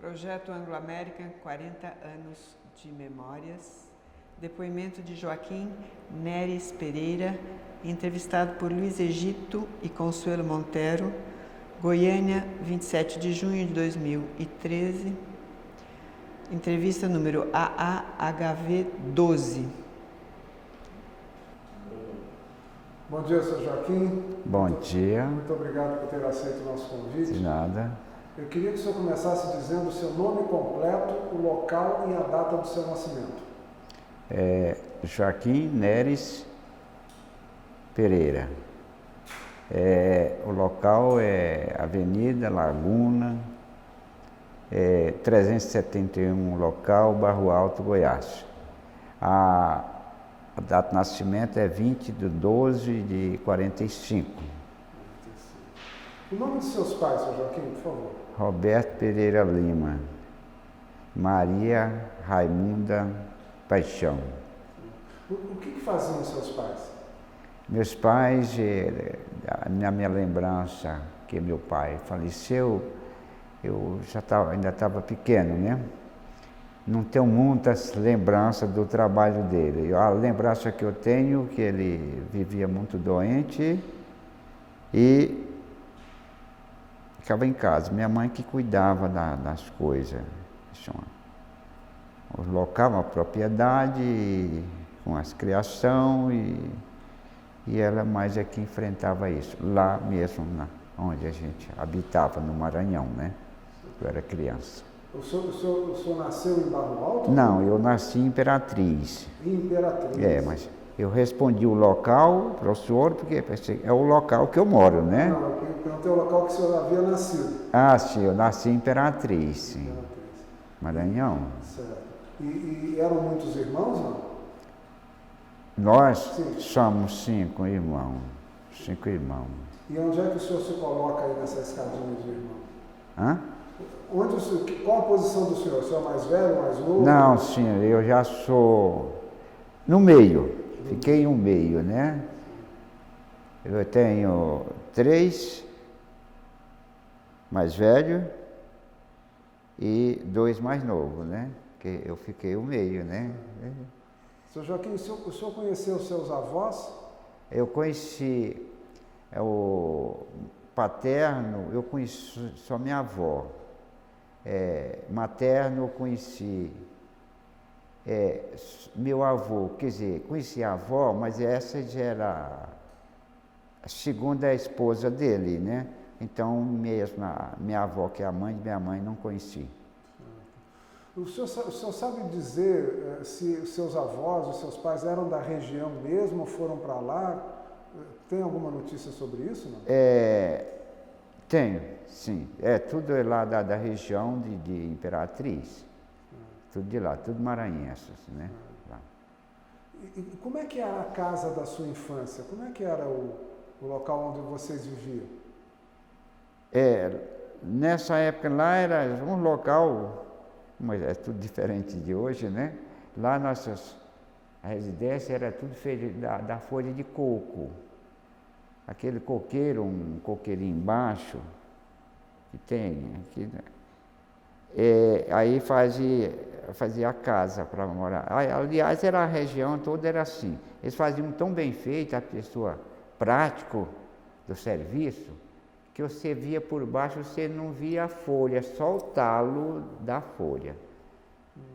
Projeto Anglo-América, 40 anos de memórias. Depoimento de Joaquim Neres Pereira, entrevistado por Luiz Egito e Consuelo Montero, Goiânia, 27 de junho de 2013. Entrevista número AAHV 12. Bom dia, Sr. Joaquim. Bom dia. Muito obrigado por ter aceito o nosso convite. De nada. Eu queria que o senhor começasse dizendo o seu nome completo, o local e a data do seu nascimento. Joaquim Neres Pereira. O local é Avenida Laguna, 371 local, Barro Alto, Goiás. A data de nascimento é 20/12/45. O nome dos seus pais, Sr. Joaquim, por favor. Roberto Pereira Lima, Maria Raimunda Paixão. O que faziam seus pais? Meus pais, na minha lembrança, que meu pai faleceu, eu ainda estava pequeno, né? Não tenho muitas lembranças do trabalho dele. A lembrança que eu tenho é que ele vivia muito doente e ficava em casa. Minha mãe que cuidava das coisas. O local, a propriedade, com as criação e ela mais é que enfrentava isso. Lá mesmo, onde a gente habitava, no Maranhão, né? Eu era criança. O senhor nasceu em Barro Alto? Não, eu nasci em Imperatriz. Em Imperatriz. Mas eu respondi o local para o senhor, porque é o local que eu moro, né? Não, eu perguntei o local que o senhor havia nascido. Ah, sim, eu nasci em Imperatriz, sim. Imperatriz. Maranhão. Certo. E eram muitos irmãos, não? Nós Sim. somos 5 irmãos. 5 irmãos. E onde é que o senhor se coloca aí nessa escadinha de irmão? Hã? Qual a posição do senhor? O senhor é mais velho, mais novo? Não, sim, eu já sou no meio. Fiquei no meio, né? Eu tenho 3 mais velhos e 2 mais novos, né? Que eu fiquei no meio, né? Seu Joaquim, o senhor conheceu os seus avós? Eu conheci o paterno, eu conheci só minha avó. Materno eu conheci meu avô, quer dizer, conheci a avó, mas essa já era a segunda esposa dele, né? Então, mesmo a minha avó, que é a mãe de minha mãe, não conheci. O senhor sabe dizer se os seus avós, os seus pais eram da região mesmo, ou foram para lá? Tem alguma notícia sobre isso, não? Tenho, sim. Tudo é lá da região de Imperatriz. Tudo de lá, tudo maranhenses, né? Lá. E como é que era a casa da sua infância? Como é que era o local onde vocês viviam? Nessa época lá era um local, mas é tudo diferente de hoje, né? Lá a residência era tudo feito da folha de coco. Aquele coqueiro, um coqueirinho embaixo, que tem aqui, aí fazia a casa para morar. Aliás, a região toda era assim. Eles faziam tão bem feito, a pessoa prático do serviço, que você via por baixo, você não via a folha, só o talo da folha.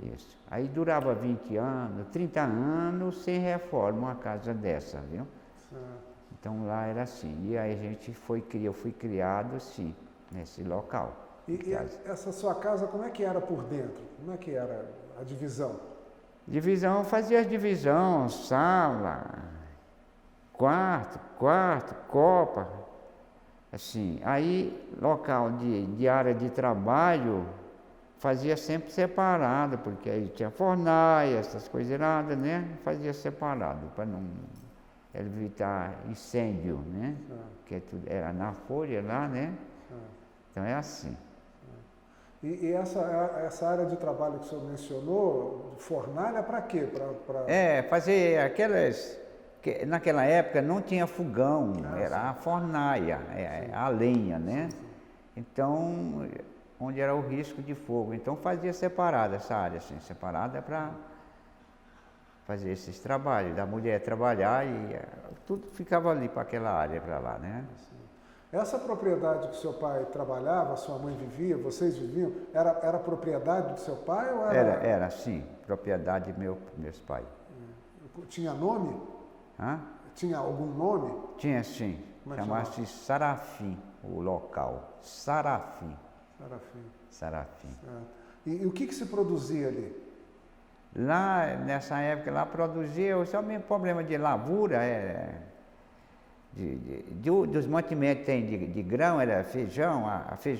Isso. Aí durava 20 anos, 30 anos sem reforma uma casa dessa, viu? Certo. Então lá era assim. E aí eu fui criado assim, nesse local. E essa sua casa, como é que era por dentro? Como é que era a divisão? Divisão, fazia divisão, sala, quarto, copa, assim. Aí, local de área de trabalho, fazia sempre separado, porque aí tinha fornalha, essas coisas nada, né? Fazia separado, para não evitar incêndio, né? Porque tudo era na folha lá, né? Então é assim. E essa área de trabalho que o senhor mencionou, fornalha para quê? Fazer aquelas... naquela época não tinha fogão, era a fornalha, a lenha, né? Então, onde era o risco de fogo. Então fazia separada essa área, assim, separada para fazer esses trabalhos, da mulher trabalhar e tudo ficava ali para aquela área para lá, né? Essa propriedade que seu pai trabalhava, sua mãe vivia, vocês viviam, era propriedade do seu pai ou era? Era sim, propriedade de meus pais. Tinha nome? Hã? Tinha algum nome? Tinha sim, chamasse Sarafim, o local, Sarafim. Sarafim. E o que se produzia ali? Lá, nessa época, lá produzia só o mesmo problema de lavoura, dos mantimentos que tem de grão, era feijão,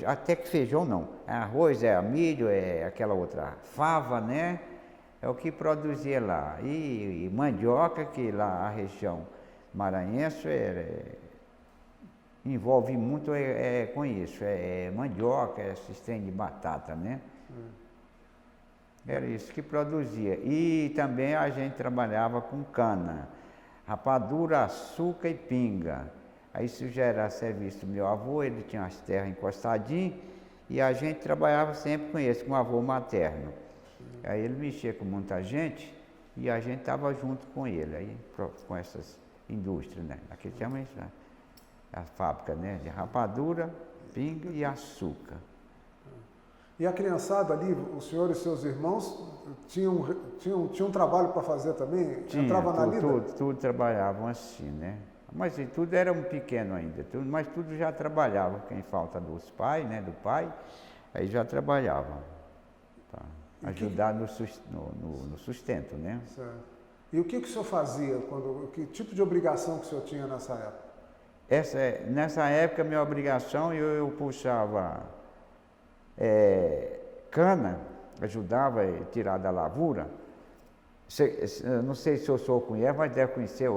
até que feijão não, arroz, milho, aquela outra fava, né? É o que produzia lá. E mandioca, que lá a região maranhense envolve muito com isso, mandioca, esses trem de batata, né? Era isso que produzia. E também a gente trabalhava com cana, rapadura, açúcar e pinga. Aí isso já era serviço do meu avô, ele tinha as terras encostadinhas e a gente trabalhava sempre com esse, com o avô materno. Aí ele mexia com muita gente e a gente estava junto com ele, aí, com essas indústrias, né? Aqui chama isso, né? A fábrica, né? De rapadura, pinga e açúcar. E a criançada ali, o senhor e seus irmãos, tinham trabalho para fazer também? Entrava na lida? Tudo trabalhavam assim, né? Mas tudo era um pequeno ainda, mas tudo já trabalhava, quem falta dos pais, né? Do pai, aí já trabalhavam, para ajudar no sustento, né? Certo. E o que o senhor fazia? Que tipo de obrigação que o senhor tinha nessa época? Nessa época, minha obrigação, eu puxava cana, ajudava a tirar da lavoura. Não sei se o senhor conhece, mas deve conhecer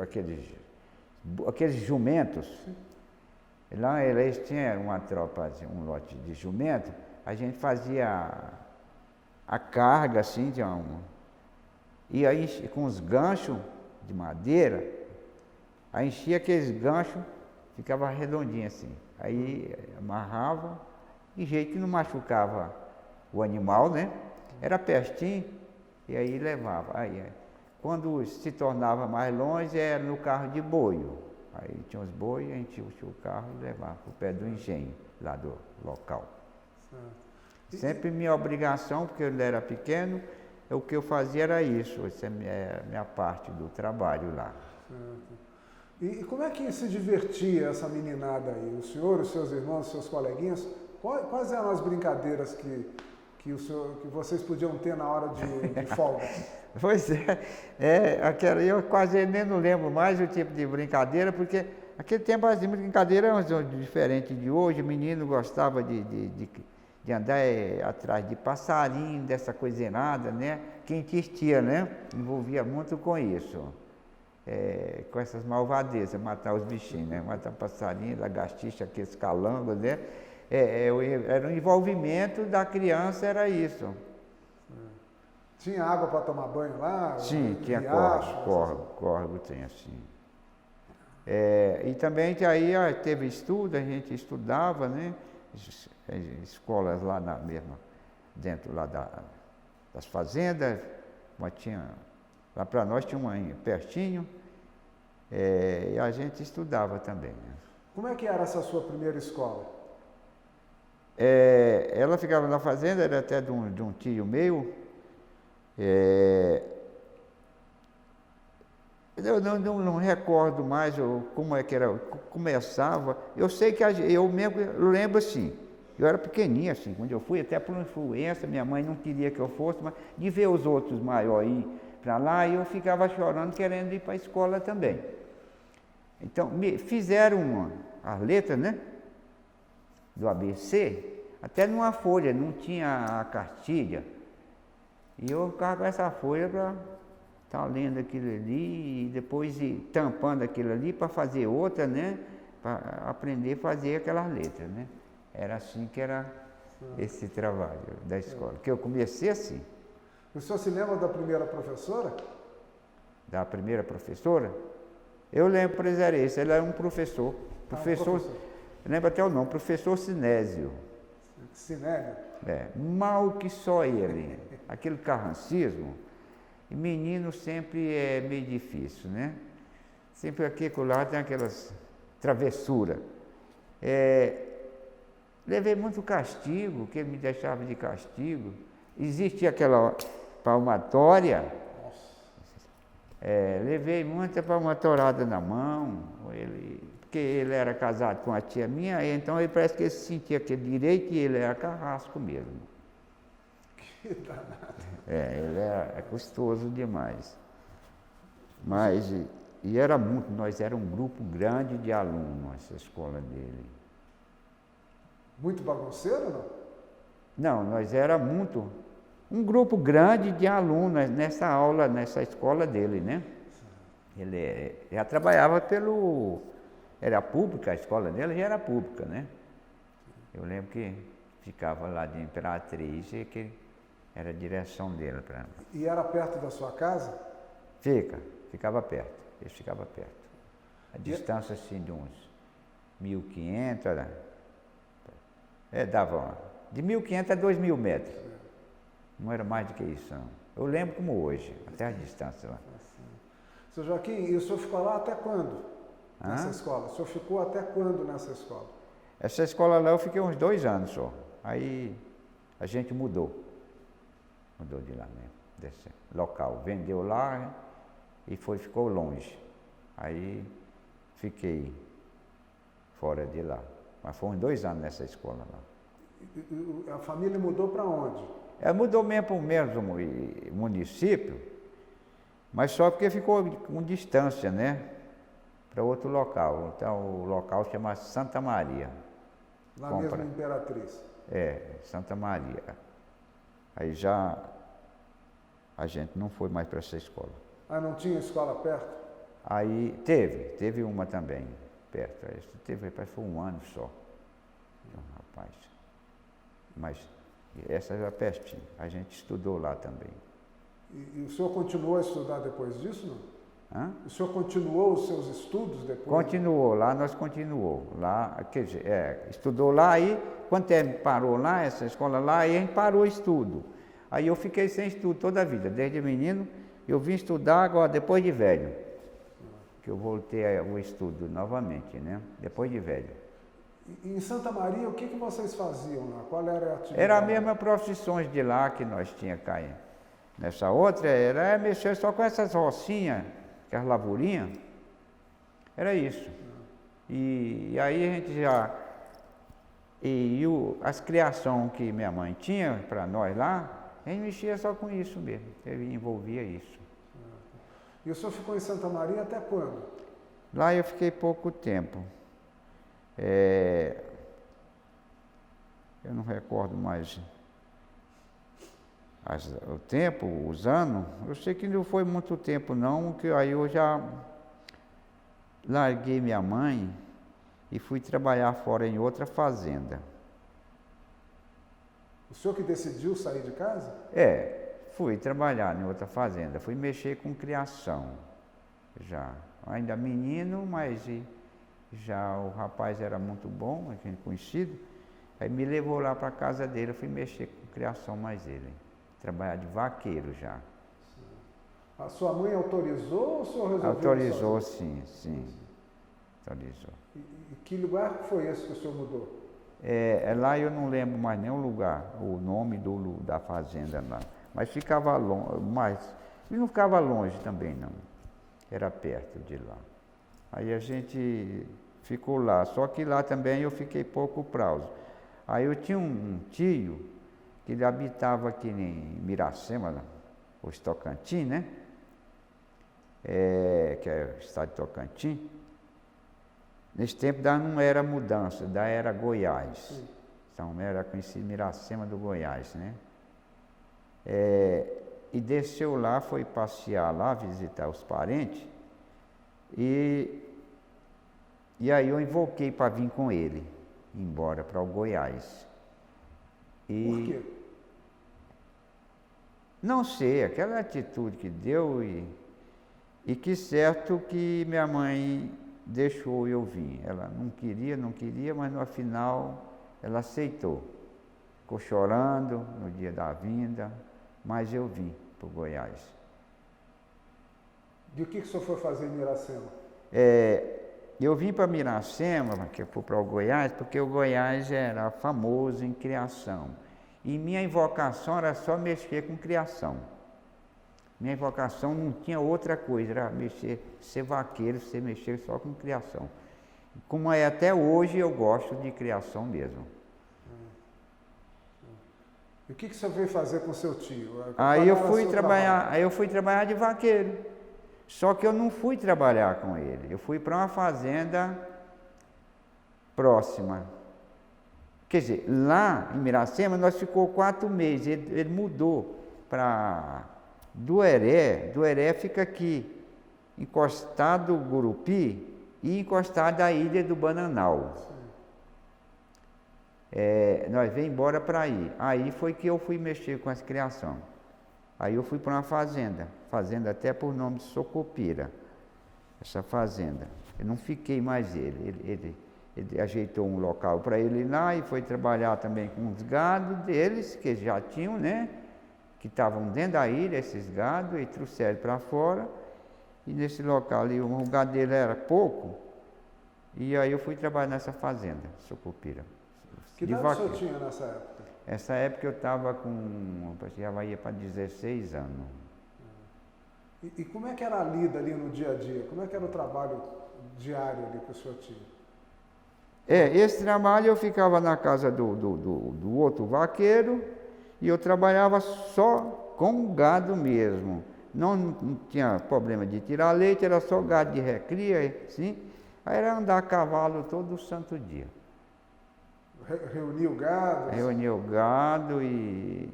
aqueles jumentos. Lá eles tinham uma tropa, um lote de jumento, a gente fazia a carga assim, e aí com os ganchos de madeira, aí enchia aqueles ganchos, ficava redondinho assim. Aí amarrava, de jeito que não machucava o animal, né? Era pertinho, e aí levava. Quando se tornava mais longe, era no carro de boio. Aí tinha os bois, a gente enchia o carro e levava para o pé do engenho, lá do local. Sempre minha obrigação, porque eu era pequeno, o que eu fazia era isso, essa é a minha parte do trabalho lá. E como é que se divertia essa meninada aí? O senhor, os seus irmãos, os seus coleguinhas, quais eram as brincadeiras que vocês podiam ter na hora de folga? Pois aquela eu quase nem não lembro mais o tipo de brincadeira, porque aquele tempo as brincadeiras eram diferentes de hoje, o menino gostava de andar atrás de passarinho, dessa coisinada, né? Que existia, né? Envolvia muito com isso. Com essas malvadezas, matar os bichinhos, né? Matar passarinho, lagartixa, aqueles calangos, né? Era o envolvimento da criança, era isso. Tinha água para tomar banho lá? Sim, tinha córrego tem assim. E também que aí teve estudo, a gente estudava, né? Escolas lá dentro lá das fazendas, mas lá para nós tinha uma pertinho, e a gente estudava também. Né? Como é que era essa sua primeira escola? Ela ficava na fazenda, era até de um tio meu. Eu não recordo mais como é que era, começava. Eu sei que eu lembro assim, eu era pequenininho assim, quando eu fui, até por influência, minha mãe não queria que eu fosse, mas de ver os outros maiores ir para lá, eu ficava chorando, querendo ir para a escola também. Então, fizeram as letras, né, do ABC, até numa folha, não tinha a cartilha. E eu ficava com essa folha para estar lendo aquilo ali, e depois ir tampando aquilo ali para fazer outra, né, para aprender a fazer aquelas letras, né. Era assim que era esse trabalho da escola, que eu comecei assim. O senhor se lembra da primeira professora? Da primeira professora? Eu lembro, por exemplo, ele era um professor. Eu lembro até o nome, professor Sinésio. Sinélia. Mal que só ele. Aquele carrancismo. E menino sempre é meio difícil, né? Sempre aqui lá tem aquelas travessuras. Levei muito castigo, que ele me deixava de castigo. Existia aquela palmatória. Levei muita palmatorada na mão. Porque ele era casado com a tia minha, então ele parece que ele sentia aquele direito e ele era carrasco mesmo. Que danado. Ele era custoso demais. Mas, e era muito, nós éramos um grupo grande de alunos, essa escola dele. Muito bagunceiro, não? Não, nós éramos um grupo grande de alunos nessa aula, nessa escola dele, né? Ele já trabalhava era pública, a escola dele já era pública, né? Eu lembro que ficava lá de Imperatriz e que era a direção dele. E era perto da sua casa? Ficava perto, ele ficava perto. A distância assim de uns 1.500, dava de 1.500 a 2.000 metros. Não era mais do que isso, não. Eu lembro como hoje, até a distância lá. Seu Joaquim, e o senhor ficou lá até quando? Nessa escola? O senhor ficou até quando nessa escola? Essa escola lá eu fiquei uns 2 anos só. Aí a gente mudou. Mudou de lá mesmo, desse local. Vendeu lá, né? E ficou longe. Aí fiquei fora de lá. Mas foi uns 2 anos nessa escola lá. A família mudou para onde? Mudou mesmo para o mesmo município, mas só porque ficou com distância, né? Para outro local. Então o local chama Santa Maria. Lá mesmo em Imperatriz? Santa Maria. Aí já a gente não foi mais para essa escola. Não tinha escola perto? Aí teve uma também perto. Parece que foi 1 ano só. Rapaz. Mas essa era pertinho. A gente estudou lá também. E o senhor continuou a estudar depois disso, não? Hã? O senhor continuou os seus estudos depois? Continuou, lá nós continuou. Lá, quer dizer, estudou lá, aí quando parou lá, essa escola lá, aí a gente parou o estudo. Aí eu fiquei sem estudo toda a vida, desde menino, eu vim estudar agora, depois de velho. Que eu voltei ao estudo novamente, né? Depois de velho. E em Santa Maria, o que vocês faziam lá? Qual era a atividade? Era a mesma profissões de lá que nós tínhamos cá. Nessa outra, era mexer só com essas rocinhas, aquelas lavourinhas. Era isso. E aí a gente já... as criações que minha mãe tinha para nós lá, a gente mexia só com isso mesmo. Ele envolvia isso. E o senhor ficou em Santa Maria até quando? Lá eu fiquei pouco tempo. Eu não recordo mais o tempo, os anos. Eu sei que não foi muito tempo não, que aí eu já larguei minha mãe e fui trabalhar fora em outra fazenda. O senhor que decidiu sair de casa? Fui trabalhar em outra fazenda, fui mexer com criação já. Ainda menino, mas já o rapaz era muito bom, a gente conhecido. Aí me levou lá para a casa dele, eu fui mexer com criação mais ele. Trabalhar de vaqueiro já. A sua mãe autorizou ou o senhor resolveu? Autorizou, sim. Autorizou. E que lugar foi esse que o senhor mudou? Lá eu não lembro mais nenhum lugar, o nome da fazenda lá. Mas ficava longe, e não ficava longe também não. Era perto de lá. Aí a gente ficou lá, só que lá também eu fiquei pouco prazo. Aí eu tinha um tio que ele habitava aqui em Miracema, o Tocantins, né? Que é o estado de Tocantins. Nesse tempo não era mudança, era Goiás. Sim. Então era conhecido Miracema do Goiás, né? E desceu lá, foi passear lá, visitar os parentes. E aí eu invoquei para vir com ele, embora para o Goiás. Por quê? Não sei, aquela atitude que deu e que certo que minha mãe deixou eu vir. Ela não queria, mas no final ela aceitou. ficou chorando no dia da vinda, mas eu vim para o Goiás. E o que o senhor foi fazer em Miracema? Eu vim para Miracema, que eu fui para o Goiás, porque o Goiás era famoso em criação. E minha invocação era só mexer com criação. Minha invocação não tinha outra coisa, era ser vaqueiro, ser mexer só com criação. Como é até hoje, eu gosto de criação mesmo. E o que o senhor veio fazer com seu tio? Aí eu fui trabalhar de vaqueiro. Só que eu não fui trabalhar com ele. Eu fui para uma fazenda próxima. Quer dizer, lá em Miracema nós ficamos 4 meses. Ele mudou para Dueré. Dueré fica aqui, encostado do Gurupi e encostado da ilha do Bananal. Nós veio embora para aí. Aí foi que eu fui mexer com as criações. Aí eu fui para uma fazenda até por nome de Socopira, essa fazenda. Eu não fiquei mais ele ajeitou um local para ele ir lá e foi trabalhar também com os gados deles, que já tinham, né? Que estavam dentro da ilha, esses gados, e trouxeram para fora. E nesse local ali, o gado dele era pouco, e aí eu fui trabalhar nessa fazenda, Socopira. Que idade o senhor tinha nessa época? Essa época eu estava já ia para 16 anos. E como é que era a lida ali no dia a dia? Como é que era o trabalho diário ali que o senhor tinha? Esse trabalho eu ficava na casa do outro vaqueiro e eu trabalhava só com gado mesmo. Não tinha problema de tirar leite, era só gado de recria, assim. Aí era andar a cavalo todo santo dia. Reunir o gado? Reunir o gado e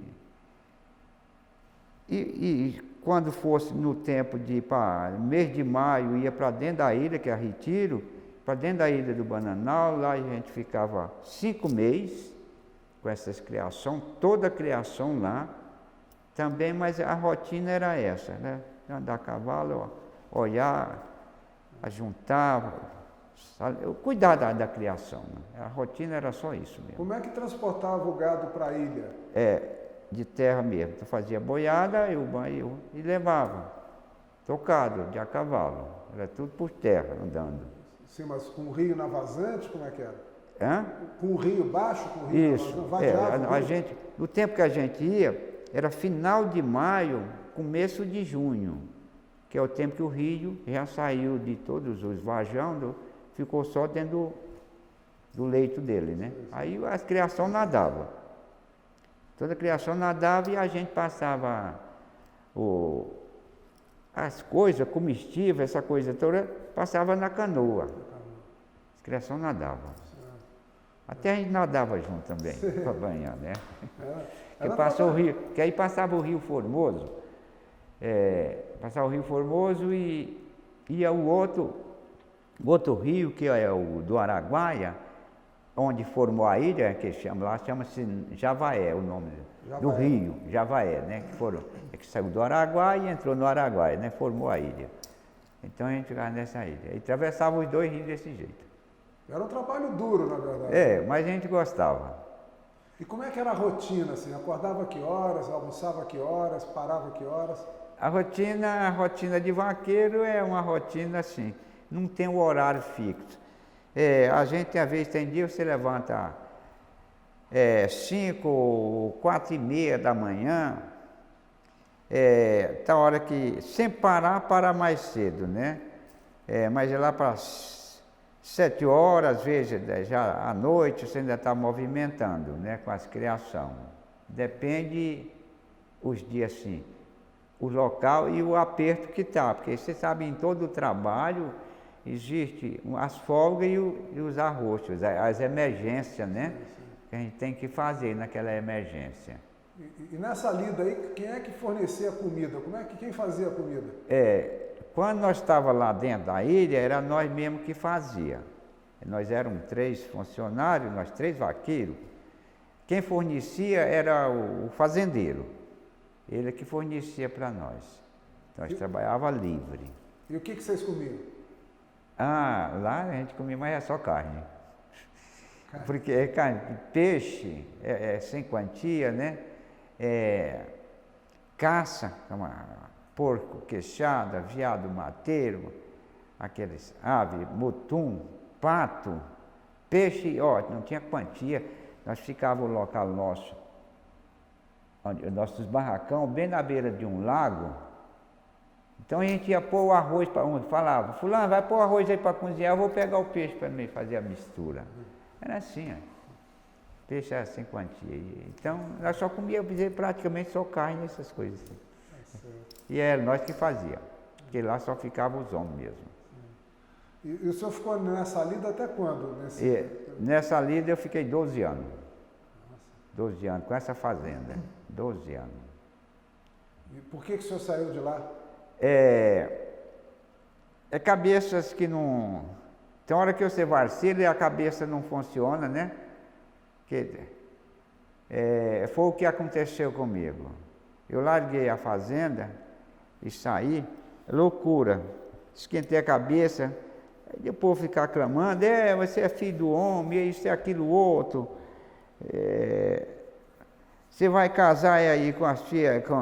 quando fosse no tempo de ir para mês de maio, ia para dentro da ilha, que é Retiro, para dentro da ilha do Bananal, lá a gente ficava 5 meses com essas criações, toda a criação lá também, mas a rotina era essa, né? Andar a cavalo, olhar, ajuntar, cuidar da criação, né? A rotina era só isso mesmo. Como é que transportava o gado para a ilha? De terra mesmo. Eu fazia boiada e levava, tocado, de a cavalo. Era tudo por terra, andando. Sim, mas com o rio na vazante, como é que era? Hã? Com o rio baixo, com o rio Isso. na vazante? No tempo que a gente ia, era final de maio, começo de junho, que é o tempo que o rio já saiu de todos os vajão, ficou só dentro do leito dele, né? Aí as criações nadavam. Toda a criação nadava e a gente passava as coisas comestíveis, essa coisa toda, passava na canoa. As criações nadavam. Até a gente nadava junto também, para banhar, né? Que aí passava o Rio Formoso, passava o Rio Formoso e ia o outro rio, que é o do Araguaia, onde formou a ilha, que chama-se Javaé, o nome do rio, Javaé, né? Que saiu do Araguaia e entrou no Araguaia, né? Formou a ilha. Então a gente ficava nessa ilha. E atravessava os 2 rios desse jeito. Era um trabalho duro, na verdade. Mas a gente gostava. E como é que era a rotina, assim? Acordava que horas, almoçava que horas, parava que horas? A rotina de vaqueiro é uma rotina assim, não tem um horário fixo. A gente, às vezes, tem dia você levanta 5, 4h30 da manhã, tá hora que, sem parar mais cedo, né? Mas é lá para 7 horas, às vezes, já à noite, você ainda está movimentando, né? Com as criações. Depende os dias, assim, o local e o aperto que está, porque você sabe, em todo o trabalho, existe as folgas e os arroxos, as emergências, né? Que a gente tem que fazer naquela emergência. E nessa lida aí, quem é que fornecia a comida? Quem fazia a comida? Quando nós estávamos lá dentro da ilha, era nós mesmos que fazia. Nós éramos 3 funcionários, nós 3 vaqueiros. Quem fornecia era o fazendeiro. Ele que fornecia para nós. Então nós trabalhávamos livre. E o que vocês comiam? Lá a gente comia, mas é só carne. Porque é carne, peixe é sem quantia, né? Caça, porco, queixada, veado mateiro, aqueles ave, mutum, pato, peixe, ó, não tinha quantia. Nós ficávamos no local nosso, onde, nossos barracão, bem na beira de um lago. Então a gente ia pôr o arroz para onde? Falava, fulano, vai pôr o arroz aí para cozinhar, eu vou pegar o peixe para mim fazer a mistura. Era assim, ó. Peixe era sem quantia. Então nós só comíamos praticamente só carne, essas coisas assim. E era nós que fazíamos, porque lá só ficavam os homens mesmo. E o senhor ficou nessa lida até quando? Nessa lida eu fiquei 12 anos. 12 anos, com essa fazenda. 12 anos. E por que o senhor saiu de lá? Cabeças que não... Tem hora que você vacila e a cabeça não funciona, né? Foi o que aconteceu comigo. Eu larguei a fazenda e saí, loucura. Esquentei a cabeça, aí depois ficar clamando, você é filho do homem, isso é aquilo outro. Você vai casar aí com as filhas, com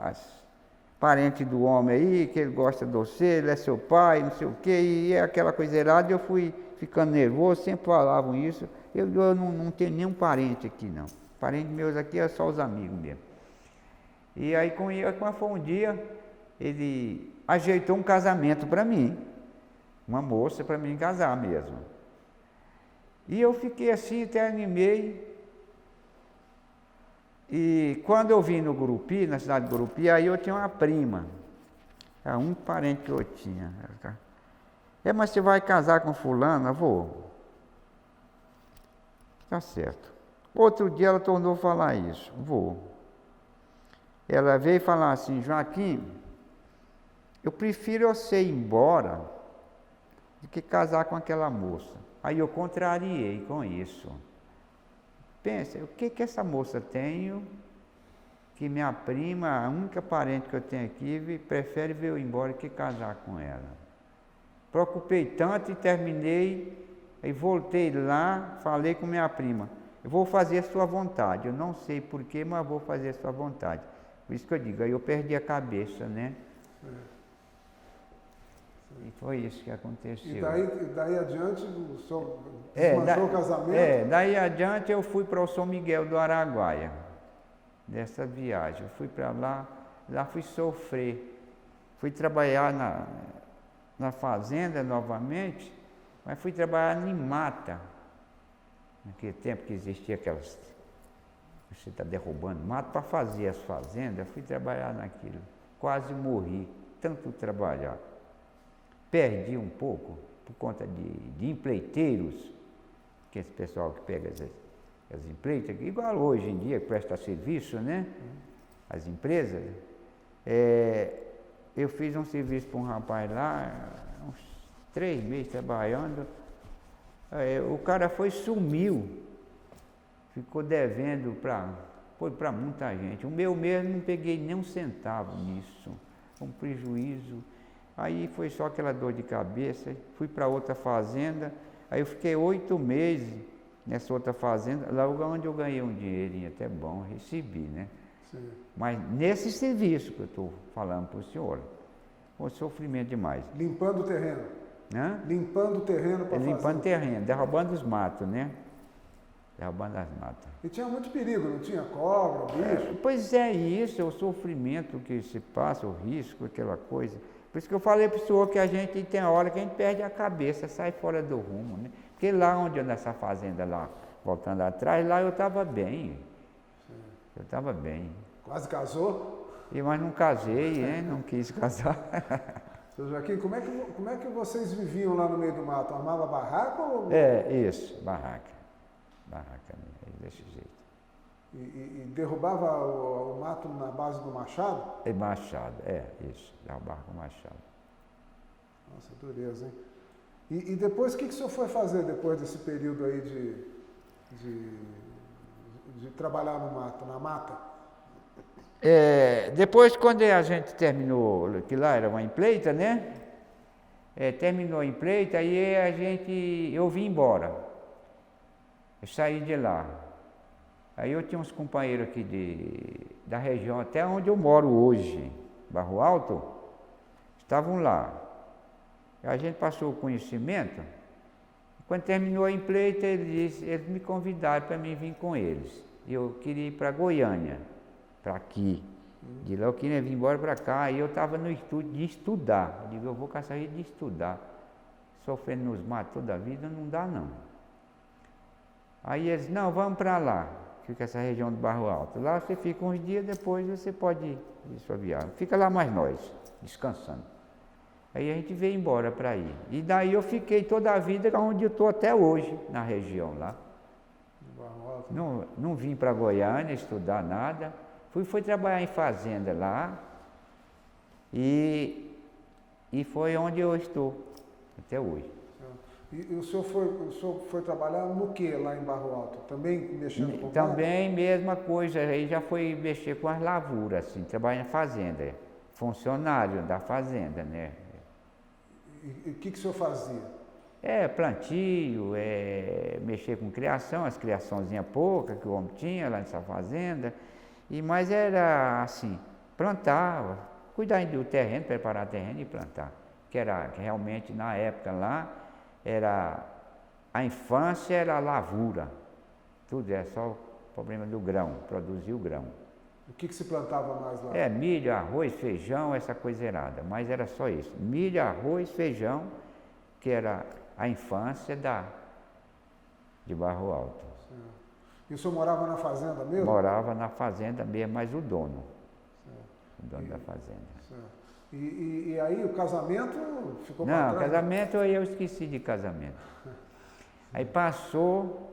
as parentes do homem aí, que ele gosta de você, ele é seu pai, não sei o quê, e é aquela coisa errada. Eu fui ficando nervoso, sempre falavam isso. Eu não tenho nenhum parente aqui, não. Parentes meus aqui é só os amigos mesmo. E aí, quando foi um dia, ele ajeitou um casamento para mim, uma moça para mim casar mesmo. E eu fiquei assim, até animei. E quando eu vim no Gurupi, na cidade de Gurupi, aí eu tinha uma prima, era um parente que eu tinha. Mas você vai casar com fulano? Eu vou. Tá certo. Outro dia ela tornou a falar isso, vou. Ela veio falar assim, Joaquim, eu prefiro você ir embora do que casar com aquela moça. Aí eu contrariei com isso. Pensa, o que essa moça tem que minha prima, a única parente que eu tenho aqui, prefere ver eu embora que casar com ela. Preocupei tanto e terminei, aí voltei lá, falei com minha prima, eu vou fazer a sua vontade, eu não sei porquê, mas vou fazer a sua vontade. Por isso que eu digo, aí eu perdi a cabeça, né? E foi isso que aconteceu. E daí adiante, o senhor desmanchou o casamento? Daí adiante eu fui para o São Miguel do Araguaia, dessa viagem. Eu fui para lá fui sofrer. Fui trabalhar na fazenda novamente, mas fui trabalhar em mata. Naquele tempo que existia aquelas... Você está derrubando mato para fazer as fazendas, eu fui trabalhar naquilo. Quase morri, tanto trabalhar. Perdi um pouco por conta de empreiteiros, que esse pessoal que pega as empreitas, igual hoje em dia, presta serviço, né? As empresas. Eu fiz um serviço para um rapaz lá, uns 3 meses trabalhando, o cara sumiu, ficou devendo para muita gente. O meu mesmo não peguei nem um centavo nisso, um prejuízo. Aí foi só aquela dor de cabeça, fui para outra fazenda, aí eu fiquei 8 meses nessa outra fazenda, lá onde eu ganhei um dinheirinho até bom, recebi, né? Sim. Mas nesse serviço que eu estou falando para o senhor, foi sofrimento demais. Limpando o terreno? Hã? Limpando o terreno para fazer? Limpando o terreno, derrubando os matos, né? Derrubando as matas. E tinha muito perigo, não tinha cobra, bicho? Pois é isso, é o sofrimento que se passa, o risco, aquela coisa. Por isso que eu falei para o senhor que a gente tem hora que a gente perde a cabeça, sai fora do rumo, né? Porque lá onde eu, nessa fazenda lá, voltando atrás, lá eu estava bem. Sim. Eu estava bem. Quase casou? Mas não casei, né? Não quis casar. Seu Joaquim, como é que vocês viviam lá no meio do mato? Armava barraca ou... Isso, barraca. Barraca, desse jeito. E derrubava o mato na base do machado? Machado, isso. Derrubava com machado. Nossa, dureza, hein? E depois, o que o senhor foi fazer depois desse período aí de trabalhar no mato, na mata? Depois, quando a gente terminou, que lá era uma empleita, né? Terminou a empleita, aí eu vim embora. Eu saí de lá. Aí eu tinha uns companheiros aqui da região, até onde eu moro hoje, Barro Alto, estavam lá. A gente passou o conhecimento. Quando terminou a empleita, eles me convidaram para mim vir com eles. Eu queria ir para Goiânia, para aqui. De lá eu queria vir embora para cá, aí eu estava no estudo de estudar. Eu digo, eu vou com essa vida de estudar. Sofrendo nos matos toda a vida, não dá não. Aí eles, não, vamos para lá, fica essa região do Barro Alto. Lá você fica uns dias, depois você pode ir sua viagem. Fica lá mais nós, descansando. Aí a gente veio embora para ir. E daí eu fiquei toda a vida onde eu estou até hoje, na região lá. Não vim para Goiânia estudar nada. Fui trabalhar em fazenda lá. E foi onde eu estou até hoje. E o senhor foi trabalhar no que lá em Barro Alto? Também mexendo com Também mesma coisa, aí já foi mexer com as lavouras, assim, trabalhar em fazenda, funcionário da fazenda, né? E o que o senhor fazia? Plantio, mexer com criação, as criaçõezinhas poucas que o homem tinha lá nessa fazenda, mas era assim, plantava, cuidar do terreno, preparar o terreno e plantar, que realmente na época lá, a infância era a lavoura, tudo é só o problema do grão, produzir o grão. O que se plantava mais lá? Milho, arroz, feijão, essa coisa errada, mas era só isso, milho, arroz, feijão, que era a infância de Barro Alto. Certo. E o senhor morava na fazenda mesmo? Morava na fazenda mesmo, mas o dono, da fazenda. Certo. E aí o casamento ficou para trás? Não, casamento eu esqueci de casamento. Aí passou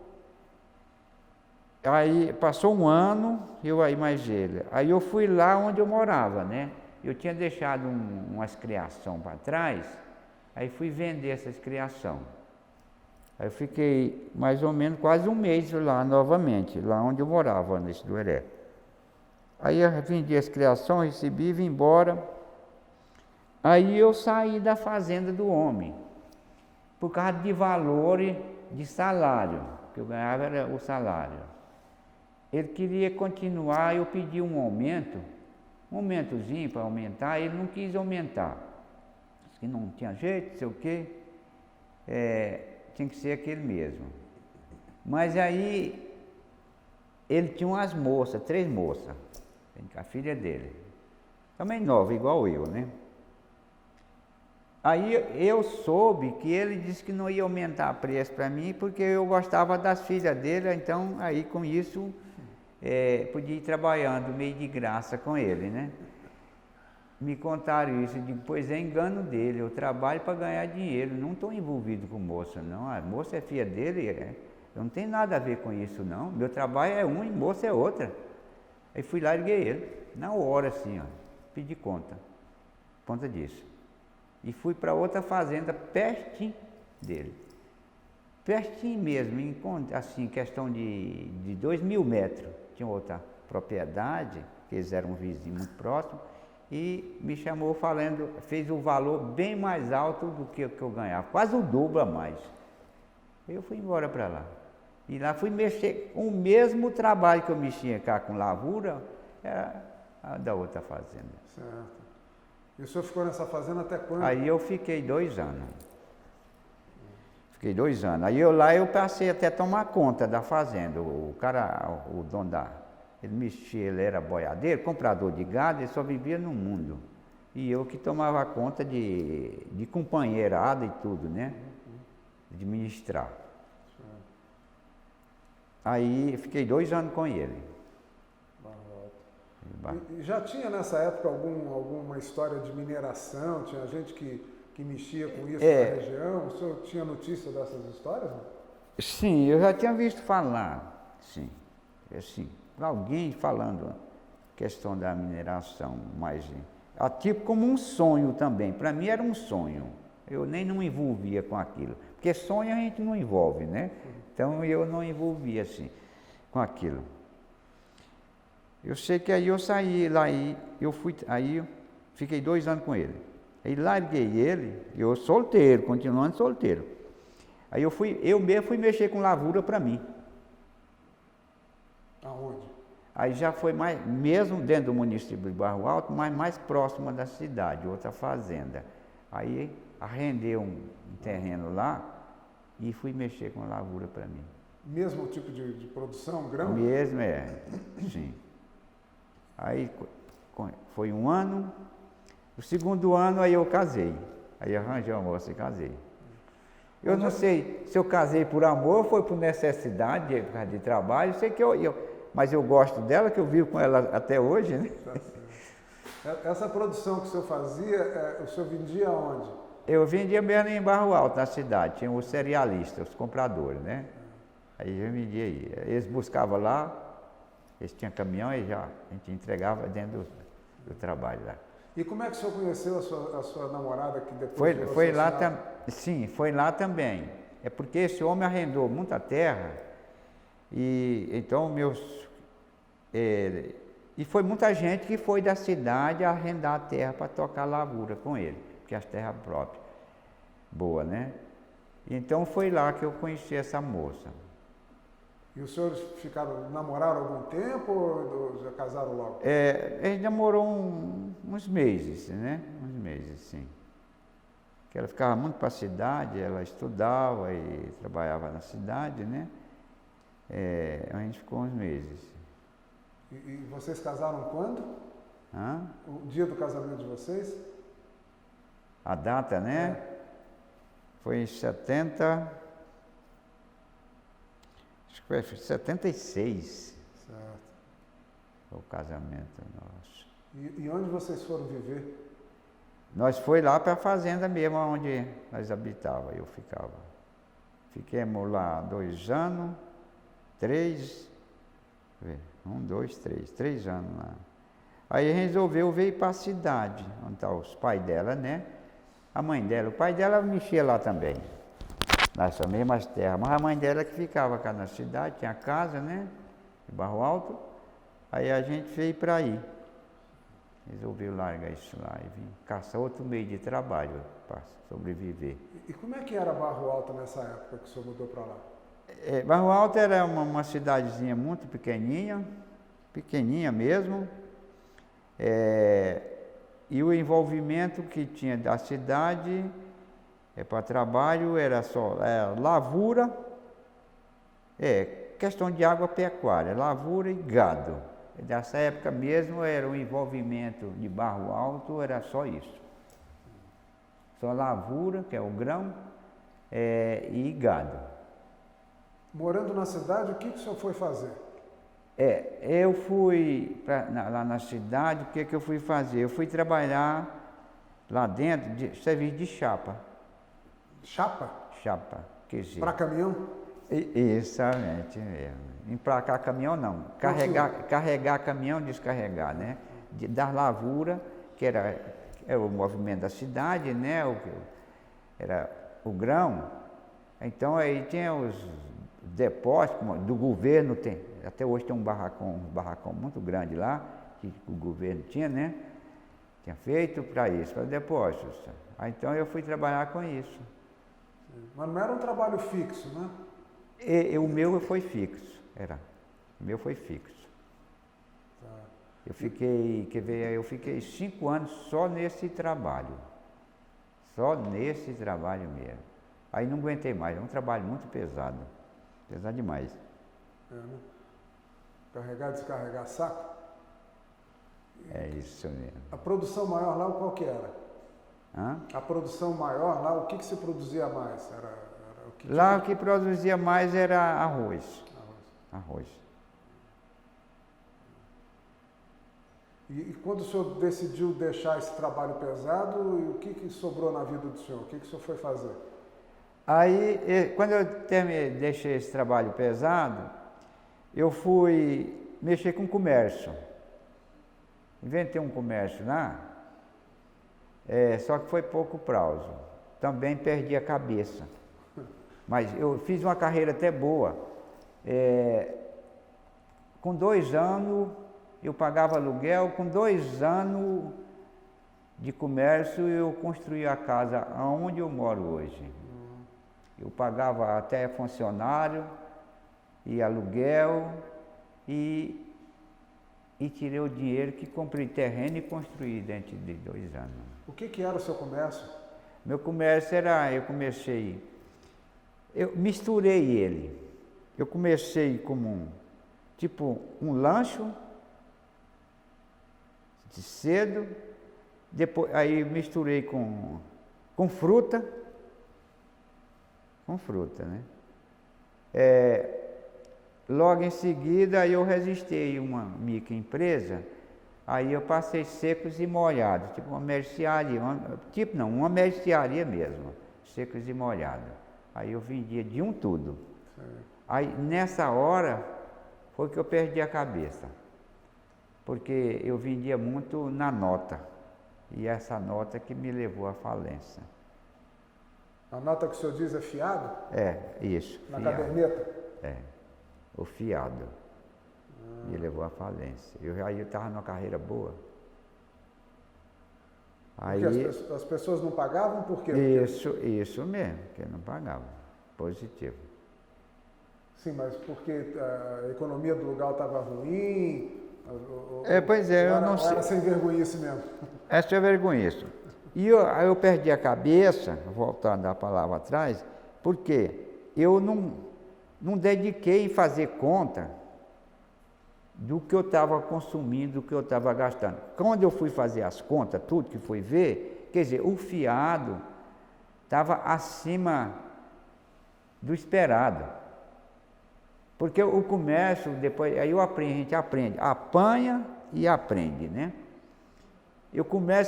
um ano, eu aí mais ele. Aí eu fui lá onde eu morava, né? Eu tinha deixado umas criação para trás, aí fui vender essas criação. Aí eu fiquei mais ou menos quase um mês lá novamente, lá onde eu morava, nesse Dueré. Aí eu vendi as criações, recebi e vim embora. Aí eu saí da fazenda do homem, por causa de valor de salário, que eu ganhava era o salário. Ele queria continuar, eu pedi um aumentozinho para aumentar, ele não quis aumentar. Disse que não tinha jeito, não sei o quê, tinha que ser aquele mesmo. Mas aí ele tinha umas moças, 3 moças, a filha dele, também nova, igual eu, né? Aí eu soube que ele disse que não ia aumentar o preço para mim, porque eu gostava das filhas dele, então aí com isso podia ir trabalhando meio de graça com ele, né? Me contaram isso, eu digo, pois é engano dele, eu trabalho para ganhar dinheiro, não estou envolvido com moça não, a moça é filha dele, eu não tenho nada a ver com isso não, meu trabalho é um e moça é outra. Aí fui lá e liguei ele, na hora assim, ó, pedi conta disso. E fui para outra fazenda pertinho dele. Pertinho mesmo, assim, questão de 2.000 metros. Tinha outra propriedade, que eles eram vizinhos muito próximos, e me chamou falando, fez um valor bem mais alto do que eu ganhava, quase o dobro a mais. Eu fui embora para lá. E lá fui mexer, o mesmo trabalho que eu mexia cá com lavoura, era a da outra fazenda. Certo. E o senhor ficou nessa fazenda até quando? Aí eu fiquei 2 anos. Aí eu passei até a tomar conta da fazenda. O dono ele mexia, ele era boiadeiro, comprador de gado, ele só vivia no mundo. E eu que tomava conta de companheirada e tudo, né? Administrar. Aí fiquei 2 anos com ele. E já tinha nessa época alguma história de mineração? Tinha gente que mexia com isso na região? O senhor tinha notícia dessas histórias? Não? Sim, eu já tinha visto falar, sim. Alguém falando questão da mineração, mas tipo como um sonho também. Para mim era um sonho. Eu nem não envolvia com aquilo. Porque sonho a gente não envolve, né? Então eu não envolvia assim com aquilo. Eu sei que aí eu saí lá e eu fiquei 2 anos com ele. Aí larguei ele, eu solteiro, continuando solteiro. Aí eu mesmo fui mexer com lavoura para mim. Aonde? Aí já foi mais, mesmo dentro do município de Barro Alto, mas mais próximo da cidade, outra fazenda. Aí arrendei um terreno lá e fui mexer com lavoura para mim. Mesmo tipo de produção, grão? Mesmo, sim. Aí foi um ano, o segundo ano aí eu casei. Aí arranjei uma moça e casei. Eu não sei se eu casei por amor ou foi por necessidade, por causa de trabalho, sei que mas eu gosto dela, que eu vivo com ela até hoje, né? Tá certo. Essa produção que o senhor fazia, o senhor vendia onde? Eu vendia mesmo em Barro Alto, na cidade, tinha os cerealistas, os compradores, né? Aí eu vendia aí. Eles buscavam lá, eles tinham caminhão e a gente entregava dentro do trabalho lá. E como é que o senhor conheceu a sua namorada que depois foi lá também. Sim, foi lá também. É porque esse homem arrendou muita terra e então e foi muita gente que foi da cidade arrendar a terra para tocar lavoura com ele, porque as terras próprias. Boa, né? Então foi lá que eu conheci essa moça. E os senhores namoraram algum tempo ou já casaram logo? Ele namorou uns meses, né? Uns meses, sim. Que ela ficava muito para a cidade, ela estudava e trabalhava na cidade, né? A gente ficou uns meses. E vocês casaram quando? Hã? O dia do casamento de vocês? A data, né? Foi em 70... Acho que foi 76. Certo. Foi o casamento nosso. E onde vocês foram viver? Nós foi lá para a fazenda mesmo, onde nós habitávamos, eu ficava. Fiquemos lá 2 anos, 3, 1, 2, 3 anos lá. Aí resolveu vir para a cidade, onde estão os pais dela, né? A mãe dela, o pai dela mexia lá também, nessas mesmas terras, mas a mãe dela que ficava cá na cidade, tinha casa, né? De Barro Alto. Aí a gente veio para aí. Resolveu largar isso lá e vim caçar outro meio de trabalho para sobreviver. E como é que era Barro Alto nessa época que o senhor mudou para lá? Barro Alto era uma cidadezinha muito pequenininha mesmo. E o envolvimento que tinha da cidade para trabalho era só lavoura, questão de água pecuária, lavoura e gado. Nessa época mesmo era o envolvimento de Barro Alto, era só isso. Só lavoura, que é o grão, e gado. Morando na cidade, o que o senhor foi fazer? Eu fui lá na cidade, o que eu fui fazer? Eu fui trabalhar lá dentro de serviço de chapa. Chapa? Chapa, quer dizer. Para caminhão? Exatamente mesmo. Emplacar caminhão não, carregar caminhão, descarregar, né? Da lavoura, que era o movimento da cidade, né? Era o grão. Então aí tinha os depósitos do governo, até hoje tem um barracão muito grande lá, que o governo tinha, né? Tinha feito para isso, para depósitos. Então eu fui trabalhar com isso. Mas não era um trabalho fixo, né? O meu foi fixo, o meu foi fixo. Tá. Eu fiquei 5 anos só nesse trabalho. Só nesse trabalho mesmo. Aí não aguentei mais, é um trabalho muito pesado. Pesado demais. Né? Carregar e descarregar saco? É isso mesmo. A produção maior lá, qual que era? Hã? A produção maior lá, o que se produzia mais? Lá o que produzia mais era arroz. Arroz. E quando o senhor decidiu deixar esse trabalho pesado, o que sobrou na vida do senhor? O que o senhor foi fazer? Aí, quando eu deixei esse trabalho pesado, eu fui mexer com comércio. Inventei um comércio lá, só que foi pouco prazo. Também perdi a cabeça. Mas eu fiz uma carreira até boa. Com 2 anos eu pagava aluguel, com 2 anos de comércio eu construí a casa onde eu moro hoje. Eu pagava até funcionário e aluguel e tirei o dinheiro que comprei terreno e construí dentro de 2 anos. O que era o seu comércio? Meu comércio era, eu misturei ele. Eu comecei como um lancho de cedo, depois aí misturei com fruta, né? Logo em seguida eu registrei uma microempresa, aí eu passei secos e molhados, tipo uma mercearia, uma mercearia mesmo, secos e molhados. Aí eu vendia de tudo. Aí nessa hora foi que eu perdi a cabeça, porque eu vendia muito na nota, e essa nota que me levou à falência. A nota que o senhor diz é fiado? É, isso. Na fiado. caderneta? É, o fiado. Me levou à falência. Aí eu estava numa carreira boa. Aí, porque as pessoas não pagavam por quê? Isso mesmo, que não pagavam. Positivo. Sim, mas porque a economia do lugar estava ruim? Pois é, eu não sei. Era sem vergonhice mesmo. É sem vergonhice. E aí eu perdi a cabeça, voltando a palavra atrás, porque eu não dediquei em fazer conta do que eu estava consumindo, do que eu estava gastando. Quando eu fui fazer as contas, tudo que fui ver, quer dizer, o fiado estava acima do esperado. Porque o comércio, depois, aí a gente aprende, apanha e aprende, né?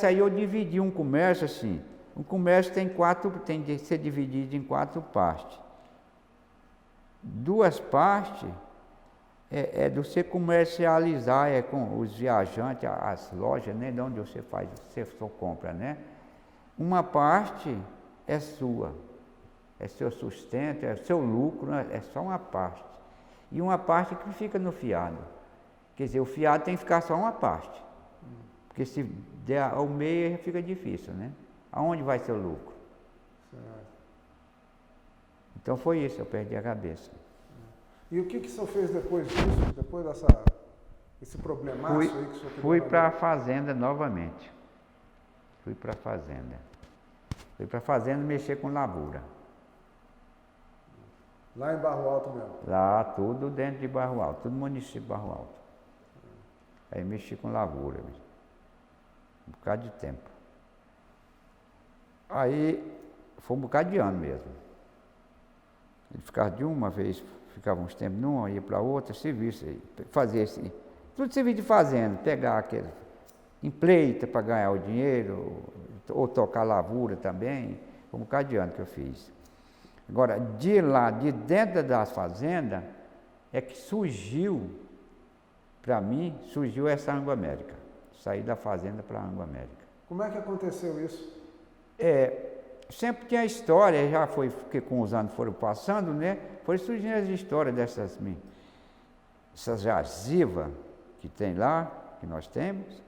Aí eu dividi um comércio assim, um comércio tem de ser dividido em 4 partes. 2 partes é de você comercializar, com os viajantes, as lojas, né, de onde você só compra, né? Uma parte é sua, é seu sustento, é seu lucro, né? É só uma parte. E uma parte que fica no fiado. Quer dizer, o fiado tem que ficar só uma parte. Porque se der ao meio fica difícil, né? Aonde vai ser o lucro? Certo. Então foi isso, eu perdi a cabeça. E o que o senhor fez depois disso? Depois esse problemaço aí que o senhor criou? Fui para a fazenda novamente. Fui para a fazenda mexer com lavoura. Lá em Barro Alto mesmo? Lá, tudo dentro de Barro Alto, tudo município de Barro Alto. Aí mexi com lavoura, um bocado de tempo. Aí foi um bocado de ano mesmo. Ele ficava de uma vez, ficava uns tempos numa, ia para outra, serviço aí, fazia tudo serviço de fazenda, pegar aquele empleita para ganhar o dinheiro, ou tocar lavoura também, foi um bocado de ano que eu fiz. Agora, de lá, de dentro das fazendas, é que surgiu, para mim, essa Anglo-América. Saí da fazenda para a Anglo-América. Como é que aconteceu isso? Sempre tinha história, já foi, porque com os anos foram passando, né? Foi surgindo as histórias essas jazivas que tem lá, que nós temos,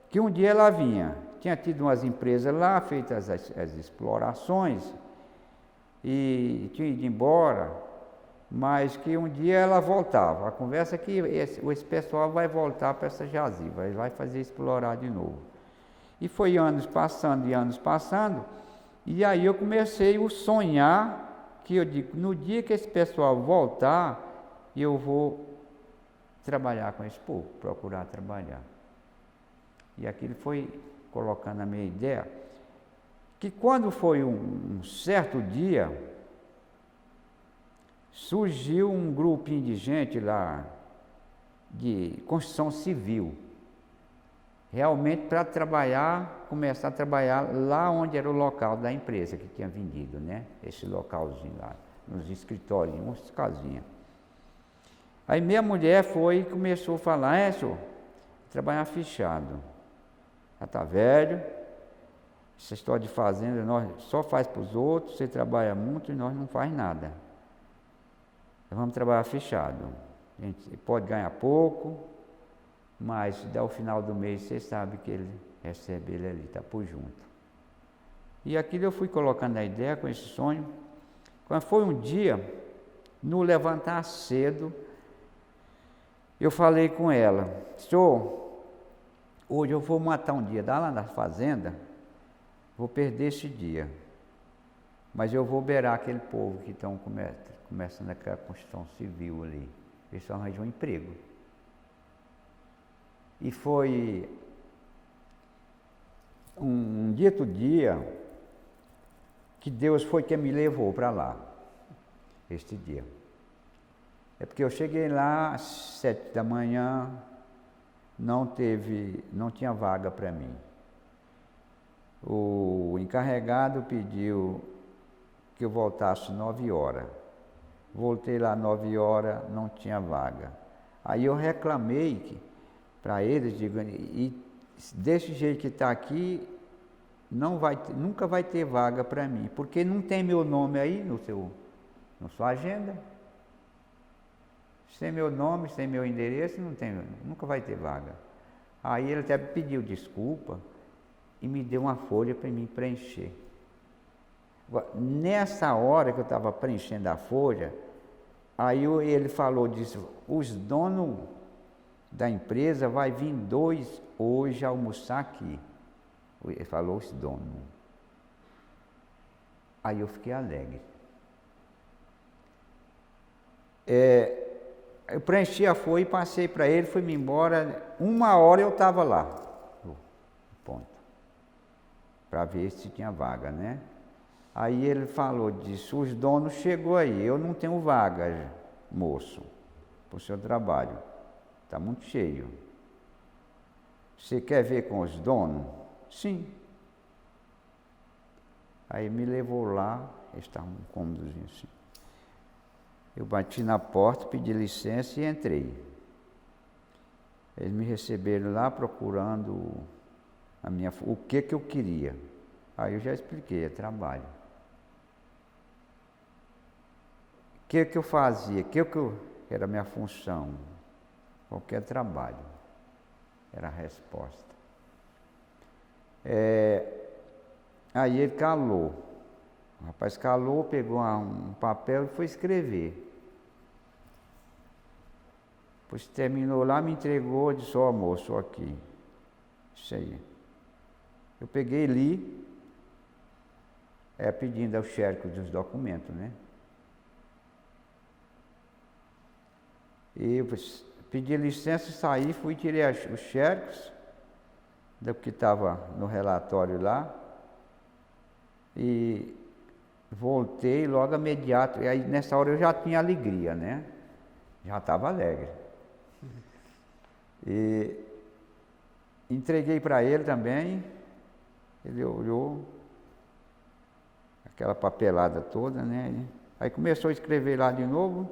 que um dia ela vinha. Tinha tido umas empresas lá, feitas as explorações, e tinha ido embora, mas que um dia ela voltava. A conversa é que esse pessoal vai voltar para essa jaziva, vai fazer explorar de novo. E foi anos passando, e aí eu comecei a sonhar, que eu digo, no dia que esse pessoal voltar, eu vou trabalhar com esse povo, procurar trabalhar. E aquilo foi colocando a minha ideia, que quando foi um certo dia, surgiu um grupinho de gente lá, de construção civil, realmente para começar a trabalhar lá onde era o local da empresa que tinha vendido, né? Esse localzinho lá, nos escritórios, umas casinhas. Aí minha mulher foi e começou a falar, senhor, trabalhar fechado. Já está velho, essa história de fazenda, nós só faz para os outros, você trabalha muito e nós não faz nada. Nós vamos trabalhar fechado. A gente pode ganhar pouco, mas ao final do mês você sabe que ele recebe ele ali, está por junto. E aquilo eu fui colocando a ideia com esse sonho. Quando foi um dia, no levantar cedo, eu falei com ela, senhor, hoje eu vou matar um dia, dá lá na fazenda, vou perder esse dia, mas eu vou beirar aquele povo que estão começando aquela construção civil ali, eles só arranjam um emprego. E foi um dito dia que Deus foi quem me levou para lá, este dia. É porque eu cheguei lá às 7 da manhã, não tinha vaga para mim. O encarregado pediu que eu voltasse 9 horas. Voltei lá 9 horas, não tinha vaga. Aí eu reclamei para eles, digo, e desse jeito que está aqui, nunca vai ter vaga para mim, porque não tem meu nome aí na sua agenda. Sem meu nome, sem meu endereço, nunca vai ter vaga. Aí ele até pediu desculpa e me deu uma folha para mim preencher. Agora, nessa hora que eu estava preenchendo a folha, aí ele falou disso, os donos da empresa vai vir 2 hoje almoçar aqui. Ele falou os donos. Aí eu fiquei alegre. Eu preenchi a folha e passei para ele, fui-me embora. 1 hora eu estava lá, no ponto, para ver se tinha vaga, né? Aí ele falou disso, os donos chegou aí, eu não tenho vaga, moço, para o seu trabalho, está muito cheio. Você quer ver com os donos? Sim. Aí me levou lá, eles estavam um cômodozinho assim. Eu bati na porta, pedi licença e entrei. Eles me receberam lá procurando o que eu queria. Aí eu já expliquei, é trabalho. O que eu fazia, era a minha função. Qualquer trabalho, era a resposta. Aí ele calou. O rapaz calou, pegou um papel e foi escrever. Depois terminou lá, me entregou, disse, ó moço, aqui. Isso aí. Eu peguei e li, pedindo ao xerox dos documentos, né? E eu pedi licença, saí, fui, tirei os xerox do que estava no relatório lá e voltei logo imediato. E aí nessa hora eu já tinha alegria, né? Já estava alegre. E entreguei para ele também, ele olhou aquela papelada toda, né? Aí começou a escrever lá de novo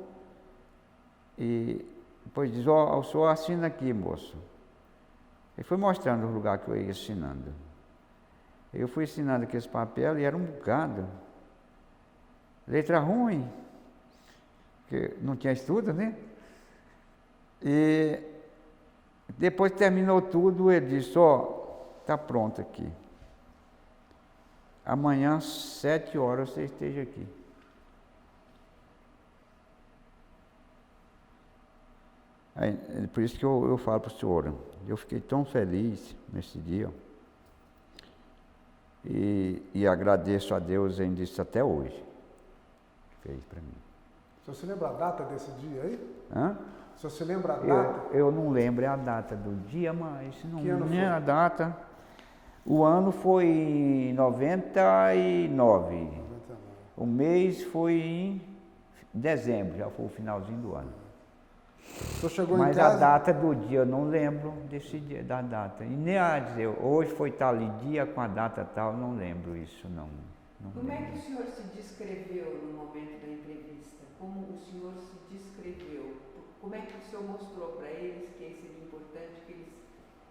e depois diz, ó, o senhor assina aqui, moço. Ele foi mostrando o lugar que eu ia assinando. Eu fui assinando aqueles papéis e era um bocado. Letra ruim, porque não tinha estudo, né? E depois que terminou tudo, ele disse, ó, está pronto aqui. Amanhã, 7 horas, você esteja aqui. Aí, por isso que eu falo para o senhor, eu fiquei tão feliz nesse dia e agradeço a Deus ainda isso até hoje. Fez para mim. O senhor se lembra a data desse dia aí? Hã? O senhor se lembra a data? Eu não lembro a data do dia, mas não lembro a data. O ano foi em 99. O mês foi em dezembro, já foi o finalzinho do ano. O senhor chegou Mas em casa? a data do dia eu não lembro desse dia, da data. E nem a dizer, hoje foi tal dia com a data tal, não lembro isso não. Como é que o senhor se descreveu no momento da entrevista? Como o senhor se descreveu? Como é que o senhor mostrou para eles que seria importante que eles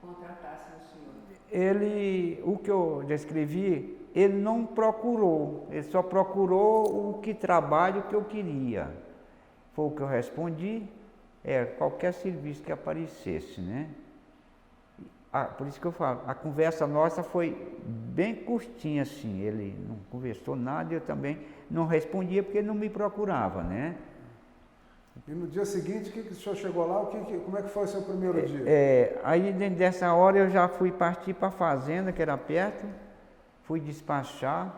contratassem o senhor? O que eu descrevi, ele não procurou, ele só procurou o trabalho que eu queria. Foi o que eu respondi, qualquer serviço que aparecesse, né? Por isso que eu falo, a conversa nossa foi bem curtinha assim, ele não conversou nada, eu também não respondia porque ele não me procurava, né? E no dia seguinte, o senhor chegou lá, como é que foi o seu primeiro dia? Aí dentro dessa hora eu já fui partir para a fazenda, que era perto, fui despachar.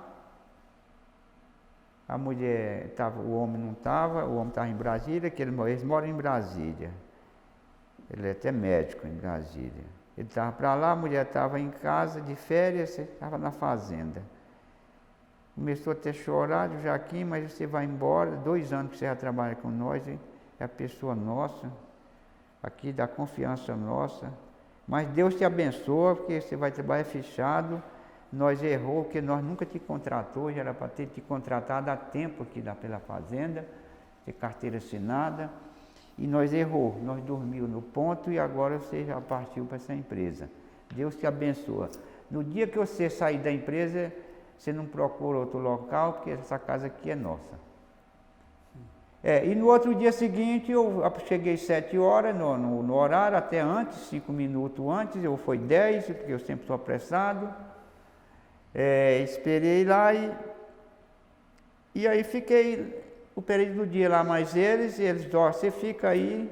A mulher estava, o homem não estava, o homem estava em Brasília, que eles moram em Brasília. Ele é até médico em Brasília. Ele estava para lá, a mulher estava em casa de férias, estava na fazenda. Começou a ter chorado, Joaquim, mas você vai embora, 2 anos que você já trabalha com nós, hein? É a pessoa nossa, aqui da confiança nossa. Mas Deus te abençoa, porque você vai trabalhar fechado. Nós errou, porque nós nunca te contratou, já era para ter te contratado há tempo aqui pela fazenda, ter carteira assinada. E nós errou, nós dormimos no ponto e agora você já partiu para essa empresa. Deus te abençoa. No dia que você sair da empresa, você não procura outro local, porque essa casa aqui é nossa. E no outro dia seguinte, eu cheguei 7 horas no horário, até antes, 5 minutos antes, eu fui 10, porque eu sempre estou apressado. Esperei lá e aí fiquei o período do dia lá mais eles você fica aí,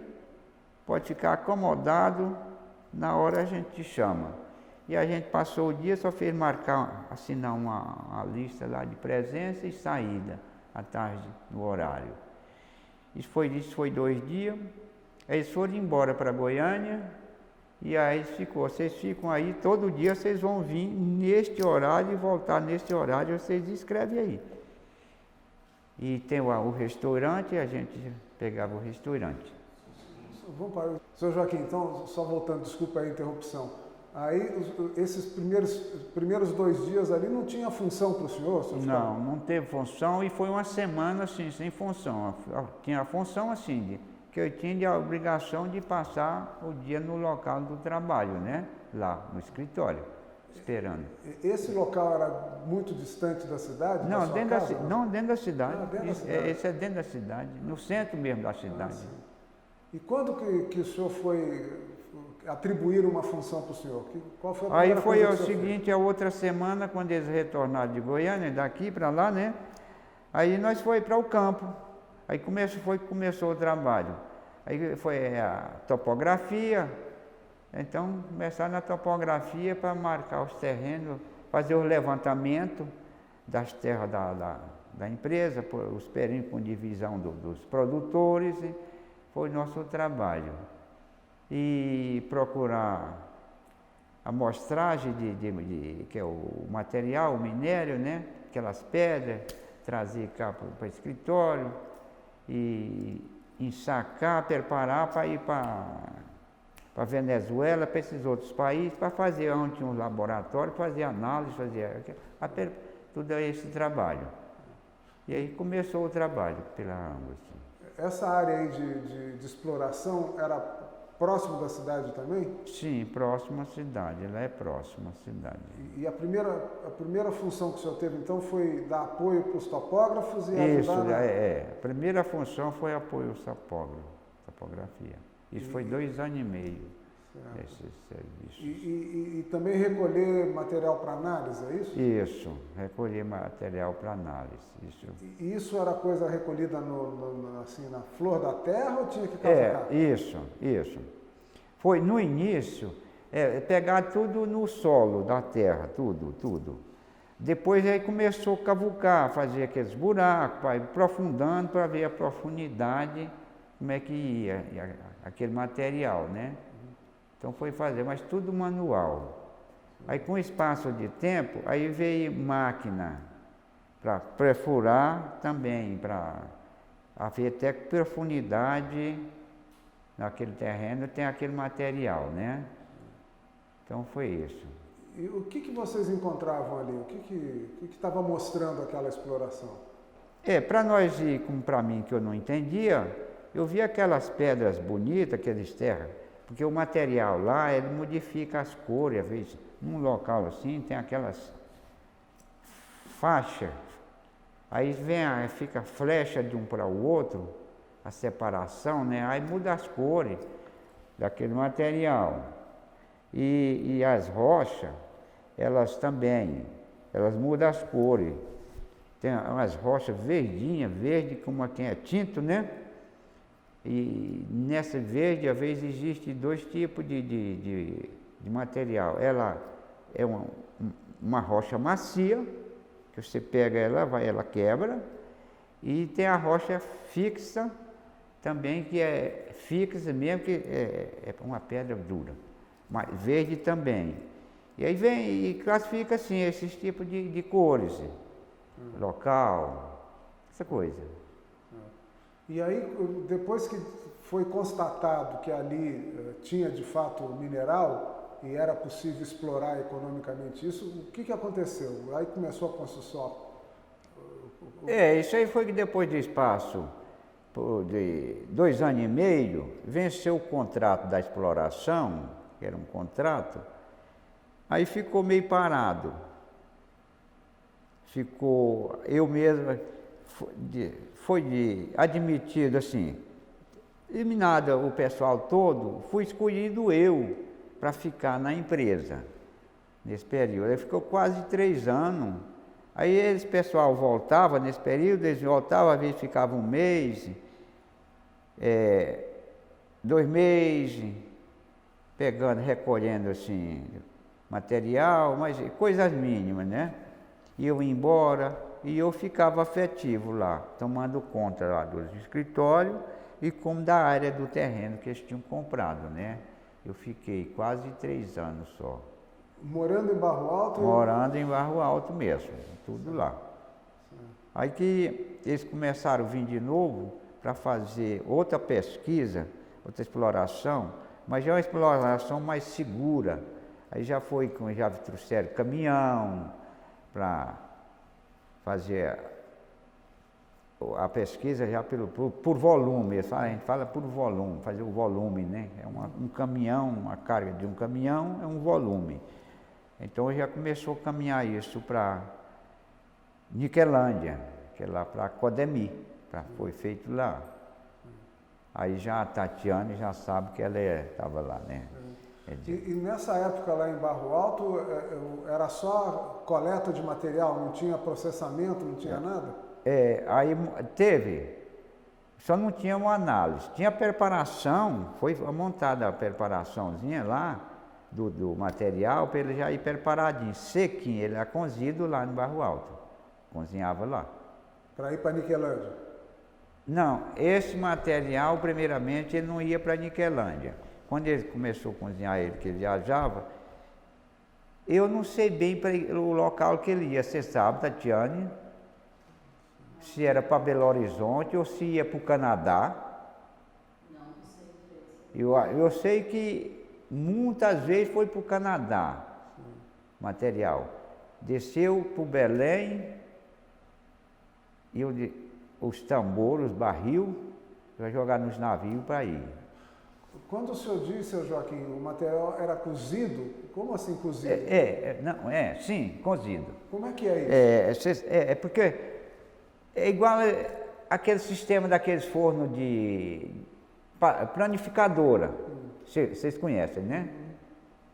pode ficar acomodado, na hora a gente te chama. E a gente passou o dia, só fez assinar uma lista lá de presença e saída, à tarde, no horário. Isso foi 2 dias, aí eles foram embora para Goiânia, e aí vocês ficam aí, todo dia vocês vão vir neste horário e voltar neste horário, vocês escrevem aí. E tem o restaurante, a gente pegava o restaurante. Vamos para o senhor Joaquim, então, só voltando, desculpa a interrupção. Aí, esses primeiros 2 dias ali não tinha função para o senhor? Não teve função e foi uma semana assim, sem função. Tinha a função assim, que eu tinha a obrigação de passar o dia no local do trabalho, né? Lá, no escritório, esperando. Esse local era muito distante da cidade? Não, dentro da cidade. cidade. Esse é dentro da cidade, no centro mesmo da cidade. E quando que o senhor foi atribuir uma função para o senhor? Qual foi a primeira Aí foi coisa o seguinte, a outra semana, quando eles retornaram de Goiânia, daqui para lá, né? Aí nós foi para o campo. Aí começou o trabalho. Aí foi a topografia. Então, começaram na topografia para marcar os terrenos, fazer o levantamento das terras da empresa, os perímetros com divisão dos produtores. Foi o nosso trabalho. E procurar a amostragem que é o material, o minério, né? Aquelas pedras, trazer cá para o escritório e ensacar, preparar para ir para a Venezuela, para esses outros países, para fazer onde tinha um laboratório, fazer análise, tudo esse trabalho. E aí começou o trabalho pela Angus. Essa área aí de exploração era próximo da cidade também? Sim, próximo à cidade, ela é próxima à cidade. E a primeira função que o senhor teve, então, foi dar apoio para os topógrafos e Isso, ajudar... a primeira função foi apoio à topografia. Isso foi 2 anos e meio, esse serviço. E também recolher material para análise, é isso? Isso, recolher material para análise. E isso era coisa recolhida assim, na flor da terra ou tinha que cavocar? Isso. Foi no início, pegar tudo no solo da terra, tudo. Depois aí começou a cavucar, fazer aqueles buracos, para ir aprofundando para ver a profundidade, como é que ia aquele material, né? Então foi fazer, mas tudo manual. Aí com espaço de tempo, aí veio máquina para perfurar também, para haver até profundidade naquele terreno, tem aquele material, né? Então foi isso. E o que vocês encontravam ali? O que estava mostrando aquela exploração? Para nós ir, como para mim, que eu não entendia, eu vi aquelas pedras bonitas, aqueles terras, porque o material lá, ele modifica as cores, às vezes, num local assim, tem aquelas faixas, aí fica flecha de um para o outro, a separação, né? Aí muda as cores daquele material. E as rochas, elas também, elas mudam as cores. Tem umas rochas verdinhas, verde como quem é tinto, né? E nessa verde, às vezes, existe dois tipos de material. Ela é uma rocha macia, que você pega ela quebra, e tem a rocha fixa também, que é fixa mesmo, que é uma pedra dura, mas verde também. E aí vem e classifica assim, esses tipos de cores, local, essa coisa. E aí, depois que foi constatado que ali tinha de fato mineral e era possível explorar economicamente isso, o que aconteceu? Aí começou a construção. Isso aí foi que depois de espaço de 2 anos e meio, venceu o contrato da exploração, que era um contrato, aí ficou meio parado. Ficou, eu mesmo, foi admitido assim, eliminado o pessoal todo, fui escolhido eu para ficar na empresa nesse período. Aí ficou quase 3 anos. Aí esse pessoal voltava nesse período, eles voltavam, às vezes ficava 1 mês, 2 meses, pegando, recolhendo assim, material, mas coisas mínimas, né? E eu ia embora e eu ficava afetivo lá, tomando conta lá dos escritórios e como da área do terreno que eles tinham comprado, né? Eu fiquei quase 3 anos só. Morando em Barro Alto? Morando em Barro Alto mesmo, tudo lá. Aí que eles começaram a vir de novo para fazer outra pesquisa, outra exploração, mas já é uma exploração mais segura. Aí já trouxeram caminhão para fazer a pesquisa já por volume, a gente fala por volume, fazer o volume, né? Um caminhão, a carga de um caminhão é um volume. Então já começou a caminhar isso para Niquelândia, que é lá para Codemi, foi feito lá. Aí já a Tatiane já sabe que ela estava lá, né? E nessa época lá em Barro Alto, era só coleta de material, não tinha processamento, não tinha nada? Aí teve, só não tinha uma análise. Tinha preparação, foi montada a preparaçãozinha lá do material para ele já ir preparadinho, sequinho, ele era cozido lá no Barro Alto, cozinhava lá. Para ir para Niquelândia? Não, esse material, primeiramente, ele não ia para Niquelândia. Quando ele começou a cozinhar que ele viajava, eu não sei bem para o local que ele ia. Você sabe, Tatiane, se era para Belo Horizonte ou se ia para o Canadá. Não sei. Eu sei que muitas vezes foi para o Canadá, material. Desceu para o Belém, e os tambores, os barril, para jogar nos navios para ir. Quando o senhor disse, seu Joaquim, o material era cozido, como assim cozido? Sim, cozido. Como é que é isso? Porque é igual aquele sistema daqueles fornos de planificadora. Vocês conhecem, né?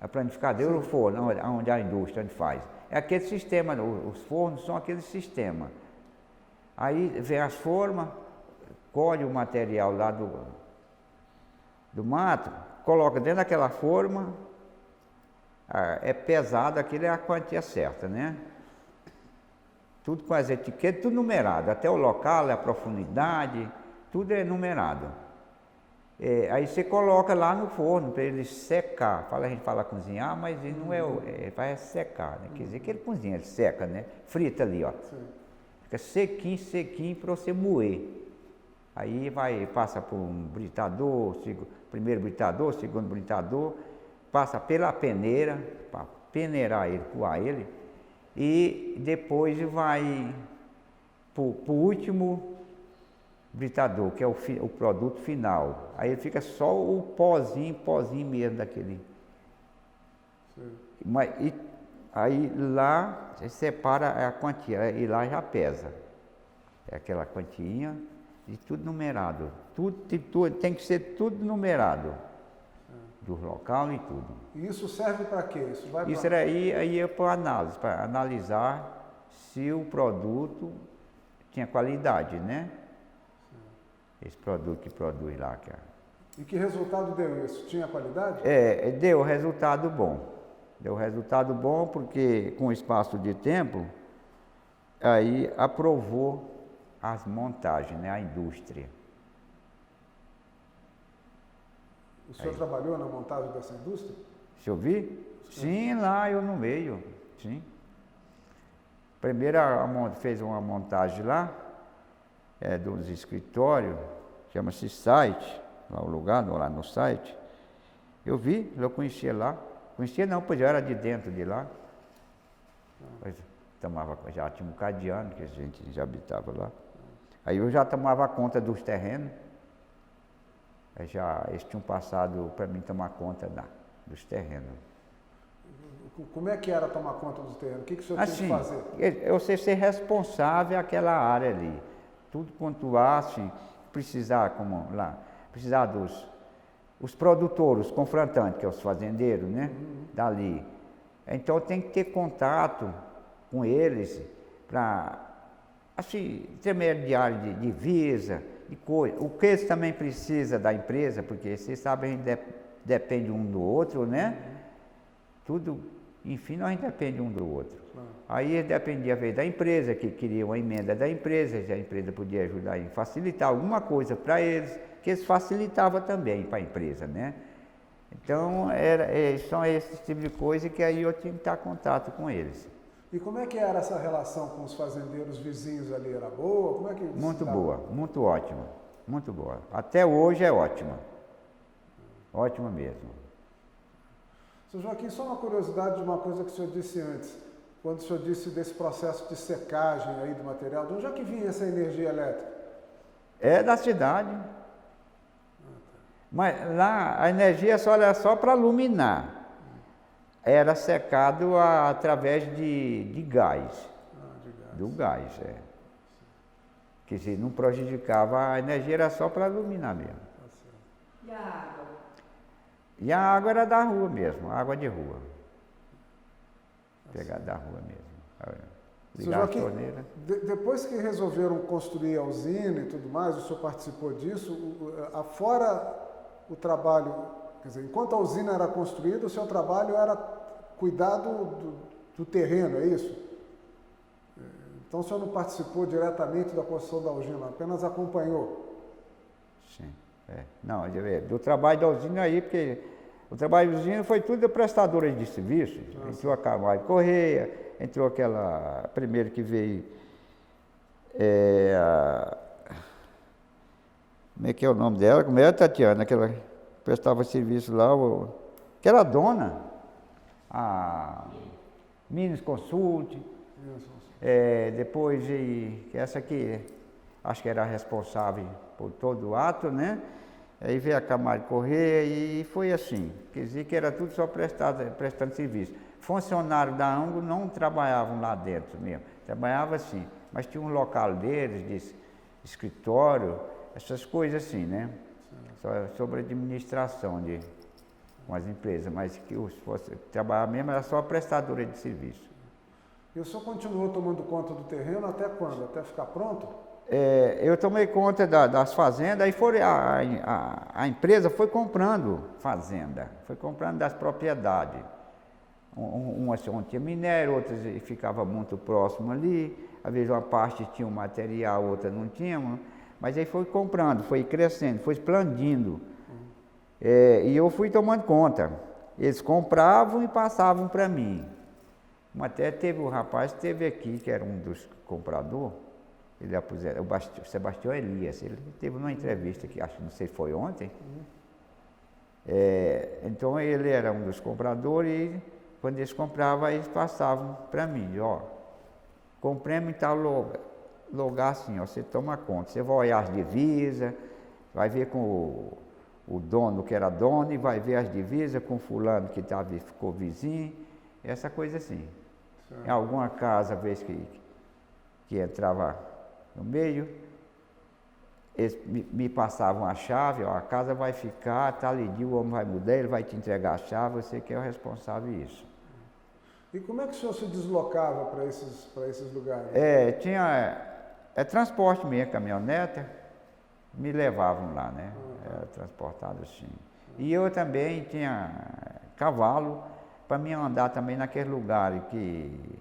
A planificadora, o forno, onde a indústria faz. É aquele sistema, os fornos são aquele sistema. Aí vem as formas, colhe o material lá do mato, coloca dentro daquela forma, é pesado, aquilo é a quantia certa, né? Tudo com as etiquetas, tudo numerado, até o local, a profundidade, tudo é numerado. Aí você coloca lá no forno para ele secar. A gente fala cozinhar, mas ele não vai secar, né? Quer dizer que ele cozinha, ele seca, né? Frita ali, ó. Sim. Fica sequinho para você moer. Aí passa por um britador, primeiro britador, segundo britador, passa pela peneira, para peneirar ele, coar ele, e depois vai para o último britador, que é o produto final. Aí fica só o pozinho mesmo daquele. Sim. Aí lá você separa a quantia, e lá já pesa. É aquela quantia de tudo numerado. Tudo tem que ser tudo numerado. Do local e tudo. E isso serve para quê? Isso aí é para análise, para analisar se o produto tinha qualidade, né? esse produto que produz lá. E que resultado deu isso? Tinha qualidade? Deu resultado bom. Deu resultado bom porque com o espaço de tempo, aí aprovou as montagens, né, a indústria. O senhor trabalhou na montagem dessa indústria? Se eu vi? Sim, lá eu no meio, sim. Primeiro fez uma montagem lá, dos escritórios, chama-se site, lá o lugar, lá no site. Eu vi, eu conhecia lá. Conhecia não, pois eu era de dentro de lá. Já tinha um bocado de ano que a gente já habitava lá. Aí eu já tomava conta dos terrenos. Eles tinham passado para mim tomar conta dos terrenos. Como é que era tomar conta dos terrenos? O que o senhor tinha que fazer? Você ser responsável àquela área ali. Tudo quanto assim, precisar os produtores, os confrontantes, que é os fazendeiros, né? Dali. Então tem que ter contato com eles para, assim, intermediário de divisa, de coisa. O que eles também precisam da empresa, porque vocês sabem, a gente depende um do outro, né? Tudo, enfim, nós dependemos um do outro. Aí dependia às vezes da empresa, que queria uma emenda da empresa, se a empresa podia ajudar em facilitar alguma coisa para eles, que eles facilitavam também para a empresa, né? Então, são esse tipo de coisa que aí eu tinha que estar em contato com eles. E como é que era essa relação com os fazendeiros vizinhos ali? Era boa? Como é que muito boa, muito ótima, muito boa. Até hoje é ótima. Ótima mesmo. Seu Joaquim, só uma curiosidade de uma coisa que o senhor disse antes. Quando o senhor disse desse processo de secagem aí do material, de onde é que vinha essa energia elétrica? É da cidade. Mas lá a energia era só para iluminar. Era secado através de gás. De gás. Do gás, Que se não prejudicava, a energia era só para iluminar mesmo. E a água? E a água era da rua mesmo, água de rua. Pegar da rua mesmo. Ligar a torneira. Depois que resolveram construir a usina e tudo mais, o senhor participou disso, afora o trabalho, quer dizer, enquanto a usina era construída, o seu trabalho era cuidar do terreno, é isso? Então o senhor não participou diretamente da construção da usina, apenas acompanhou? Sim, Não, do trabalho da usina aí, porque o trabalho da usina foi tudo prestadora de serviço. Entrou a Camargo Correia, entrou aquela, primeiro que veio, como é que é o nome dela? Como era, Tatiana? Aquela que prestava serviço lá, que era dona, a Minas Consult, depois essa aqui, acho que era responsável por todo o ato, né? Aí veio a Camargo Correia e foi assim, quer dizer que era tudo só prestando serviço. Funcionários da ANGO não trabalhavam lá dentro mesmo, trabalhavam assim, mas tinha um local deles, de escritório, essas coisas assim, né? Sobre administração com as empresas, mas que trabalhar mesmo era só prestadora de serviço. E o senhor continuou tomando conta do terreno até quando? Até ficar pronto? Eu tomei conta das fazendas, aí a empresa foi comprando fazenda, foi comprando das propriedades. Umas onde tinha minério, outras ficava muito próximo ali, às vezes uma parte tinha um material, outra não tinha, mas aí foi comprando, foi crescendo, foi expandindo. E eu fui tomando conta. Eles compravam e passavam para mim. Até teve um rapaz que esteve aqui, que era um dos compradores, ele aposenta, o Sebastião Elias, ele teve uma entrevista que acho que não sei se foi ontem. Então ele era um dos compradores e quando eles compravam, eles passavam para mim, compramos em tal lugar assim, você toma conta, você vai olhar as divisas, vai ver com o dono que era dono e vai ver as divisas com fulano que ficou vizinho, essa coisa assim. Em alguma casa, às vezes que entrava no meio, eles me passavam a chave, a casa vai ficar, tal dia o homem vai mudar, ele vai te entregar a chave, você que é o responsável disso. E como é que o senhor se deslocava para esses lugares? Tinha transporte mesmo, caminhonete, me levavam lá, né? Era transportado assim. E eu também tinha cavalo para me andar também naquele lugar que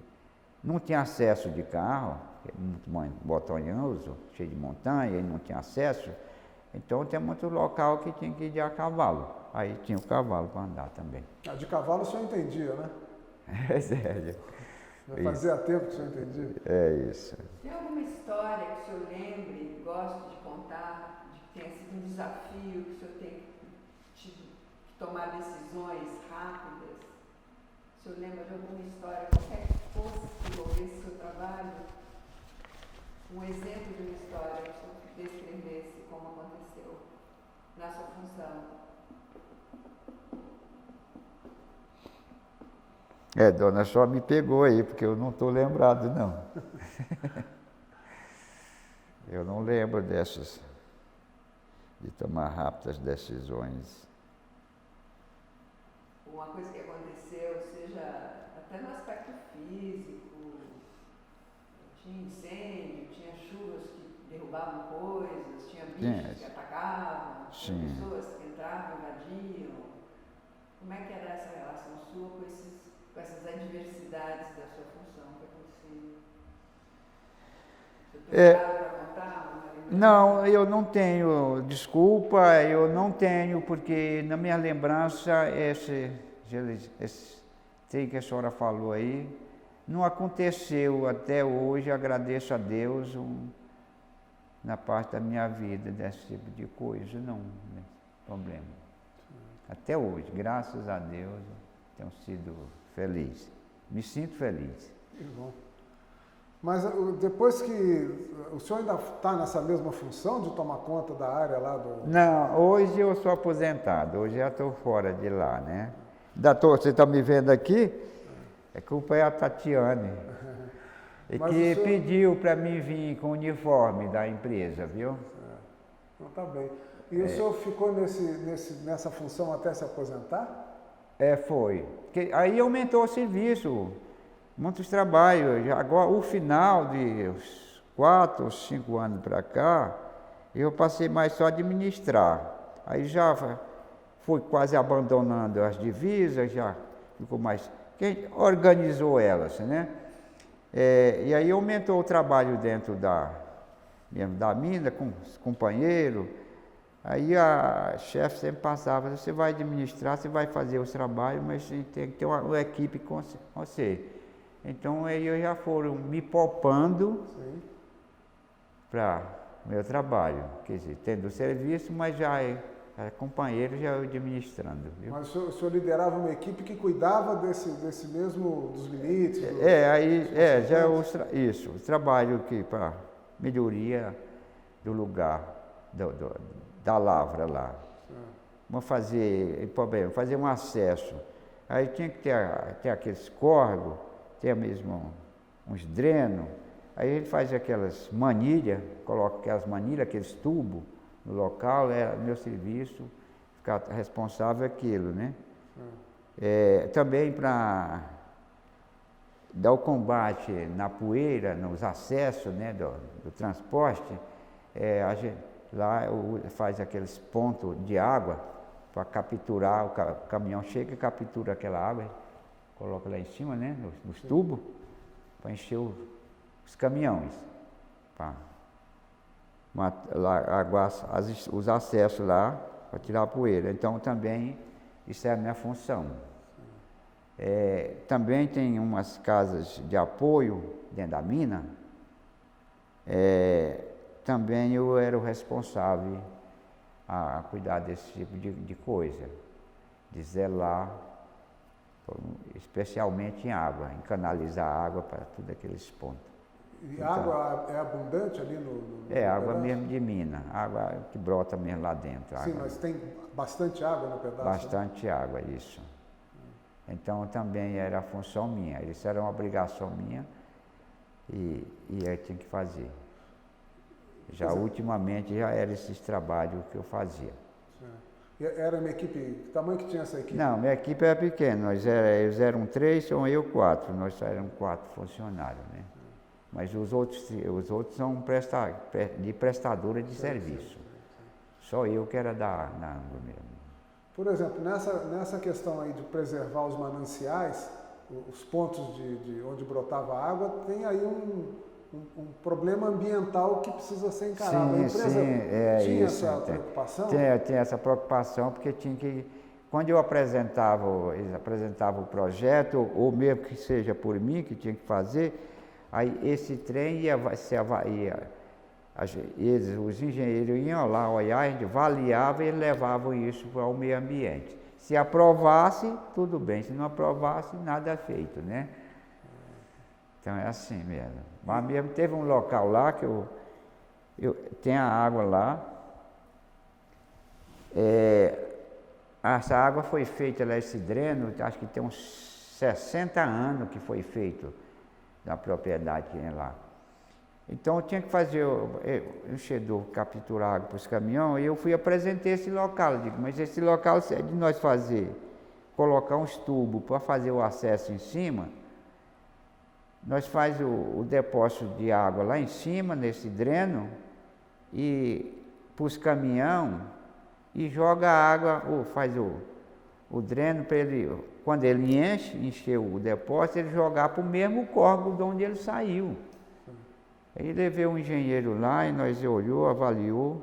não tinha acesso de carro, que é muito montanhoso, cheio de montanha, e não tinha acesso. Então tem muito local que tinha que ir de a cavalo. Aí tinha o cavalo para andar também. De cavalo o senhor entendia, né? É sério. Já fazia tempo que o senhor entendia. É isso. Tem alguma história que o senhor lembre, goste de contar, de que tenha sido um desafio, que o senhor tenha tido que tomar decisões rápidas? O senhor lembra de alguma história, qualquer que fosse que envolvesse o seu trabalho? Um exemplo de uma história que o senhor descrevesse como aconteceu na sua função? Dona, só me pegou aí, porque eu não estou lembrado, não. Eu não lembro dessas, de tomar rápidas decisões. Uma coisa que aconteceu, seja até no aspecto físico, tinha incêndio, tinha chuvas que derrubavam coisas, tinha bichos que atacavam, tinha pessoas que entravam, invadiam. Como é que era essa relação sua com essas adversidades da sua função que aconteciam? Você para contar? Não, eu não tenho, desculpa, eu não tenho, porque na minha lembrança, esse trem que a senhora falou aí, não aconteceu até hoje, agradeço a Deus, na parte da minha vida, desse tipo de coisa, não, problema. Até hoje, graças a Deus, tenho sido feliz, me sinto feliz. Que bom. Mas depois que o senhor ainda está nessa mesma função de tomar conta da área lá do... Não, hoje eu sou aposentado, hoje já estou fora de lá, né? Você está me vendo aqui? É culpa é a Tatiane, que pediu para mim vir com o uniforme da empresa, viu? Então tá bem. E o senhor ficou nessa função até se aposentar? Foi. Aí aumentou o serviço. Muitos trabalhos. Agora, o final de 4 ou 5 anos para cá, eu passei mais só a administrar. Aí já fui quase abandonando as divisas, já ficou mais... Quem organizou elas, né? E aí aumentou o trabalho dentro mesmo da mina, com os companheiros. Aí a chefe sempre passava, você vai administrar, você vai fazer os trabalhos, mas tem que ter uma equipe com você. Então aí eu já foram me poupando para o meu trabalho, quer dizer, tendo serviço, mas já era companheiro, já administrando. Viu? Mas o senhor liderava uma equipe que cuidava desse mesmo, dos limites? Isso, o trabalho para melhoria do lugar, da lavra lá. Vamos fazer um acesso. Aí tinha que ter aqueles córregos, ter mesmo uns drenos. Aí ele faz aquelas manilhas, coloca aquelas manilhas, aqueles tubos no local, era meu serviço, ficar responsável aquilo, né? Também para dar o combate na poeira, nos acessos, né, do transporte, a gente lá faz aqueles pontos de água para capturar, o caminhão chega e captura aquela água, coloca lá em cima, né, nos tubos, para encher os caminhões, os acessos lá, para tirar a poeira. Então também isso é a minha função. Também tem umas casas de apoio dentro da mina, também eu era o responsável a cuidar desse tipo de coisa, de zelar, especialmente em água, em canalizar água para tudo aqueles pontos. E a água é abundante ali no água mesmo de mina, água que brota mesmo lá dentro. Sim, mas tem bastante água no pedaço? Bastante água, isso. Então também era a função minha, isso era uma obrigação minha e eu tinha que fazer. Já ultimamente já era esses trabalhos que eu fazia. E era uma equipe, que tamanho que tinha essa equipe? Não, minha equipe era pequena, eles eram 3, são eu 4, nós só éramos 4 funcionários, né? Mas os outros são de prestadora de serviço. Só eu que era da água mesmo. Por exemplo, nessa questão aí de preservar os mananciais, os pontos de onde brotava água, tem aí um problema ambiental que precisa ser encarado. A empresa tinha essa preocupação? Tem essa preocupação, porque tinha que... Quando eles apresentavam o projeto, ou mesmo que seja por mim, que tinha que fazer, aí esse trem os engenheiros iam lá olhar, a gente avaliava e levavam isso para o meio ambiente. Se aprovasse, tudo bem. Se não aprovasse, nada feito, né? Então é assim mesmo. Mas mesmo teve um local lá que tem a água lá. Essa água foi feita lá, esse dreno, acho que tem uns 60 anos que foi feito na propriedade que tem lá. Então eu tinha que fazer o enchedor, capturar água para os caminhões, e eu apresentei esse local. Eu digo, mas esse local, se é de nós colocar uns tubos para fazer o acesso em cima, nós faz o depósito de água lá em cima, nesse dreno, e para os caminhões, e joga a água, ou faz o dreno para ele, quando ele encheu o depósito, ele jogar para o mesmo córrego de onde ele saiu. Aí levei um engenheiro lá e nós olhou, avaliou,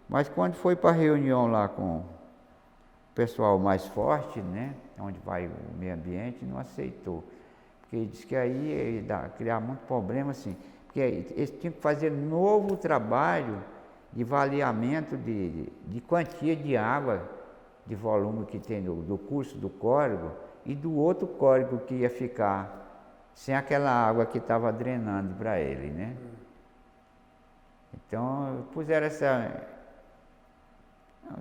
mas quando foi para a reunião lá com o pessoal mais forte, né, onde vai o meio ambiente, não aceitou. Porque ele disse que aí ia criar muito problema, assim, porque eles tinham que fazer novo trabalho de avaliamento de quantia de água, de volume que tem do curso do córrego e do outro córrego que ia ficar sem aquela água que estava drenando para ele, né? Então, puseram essa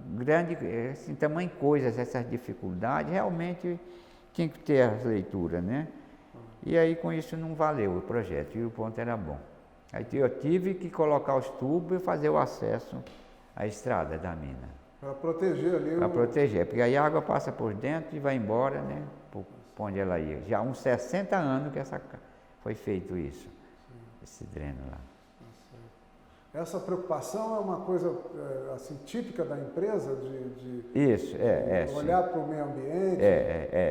grande, assim, tamanho coisas, essas dificuldades, realmente tinha que ter as leituras, né? E aí com isso não valeu o projeto, e o ponto era bom. Aí eu tive que colocar os tubos e fazer o acesso à estrada da mina. Para proteger ali Para proteger, porque aí a água passa por dentro e vai embora, né? Para onde ela ia. Já há uns 60 anos que foi feito isso, esse dreno lá. Essa preocupação é uma coisa assim, típica da empresa, de isso, olhar para o meio ambiente?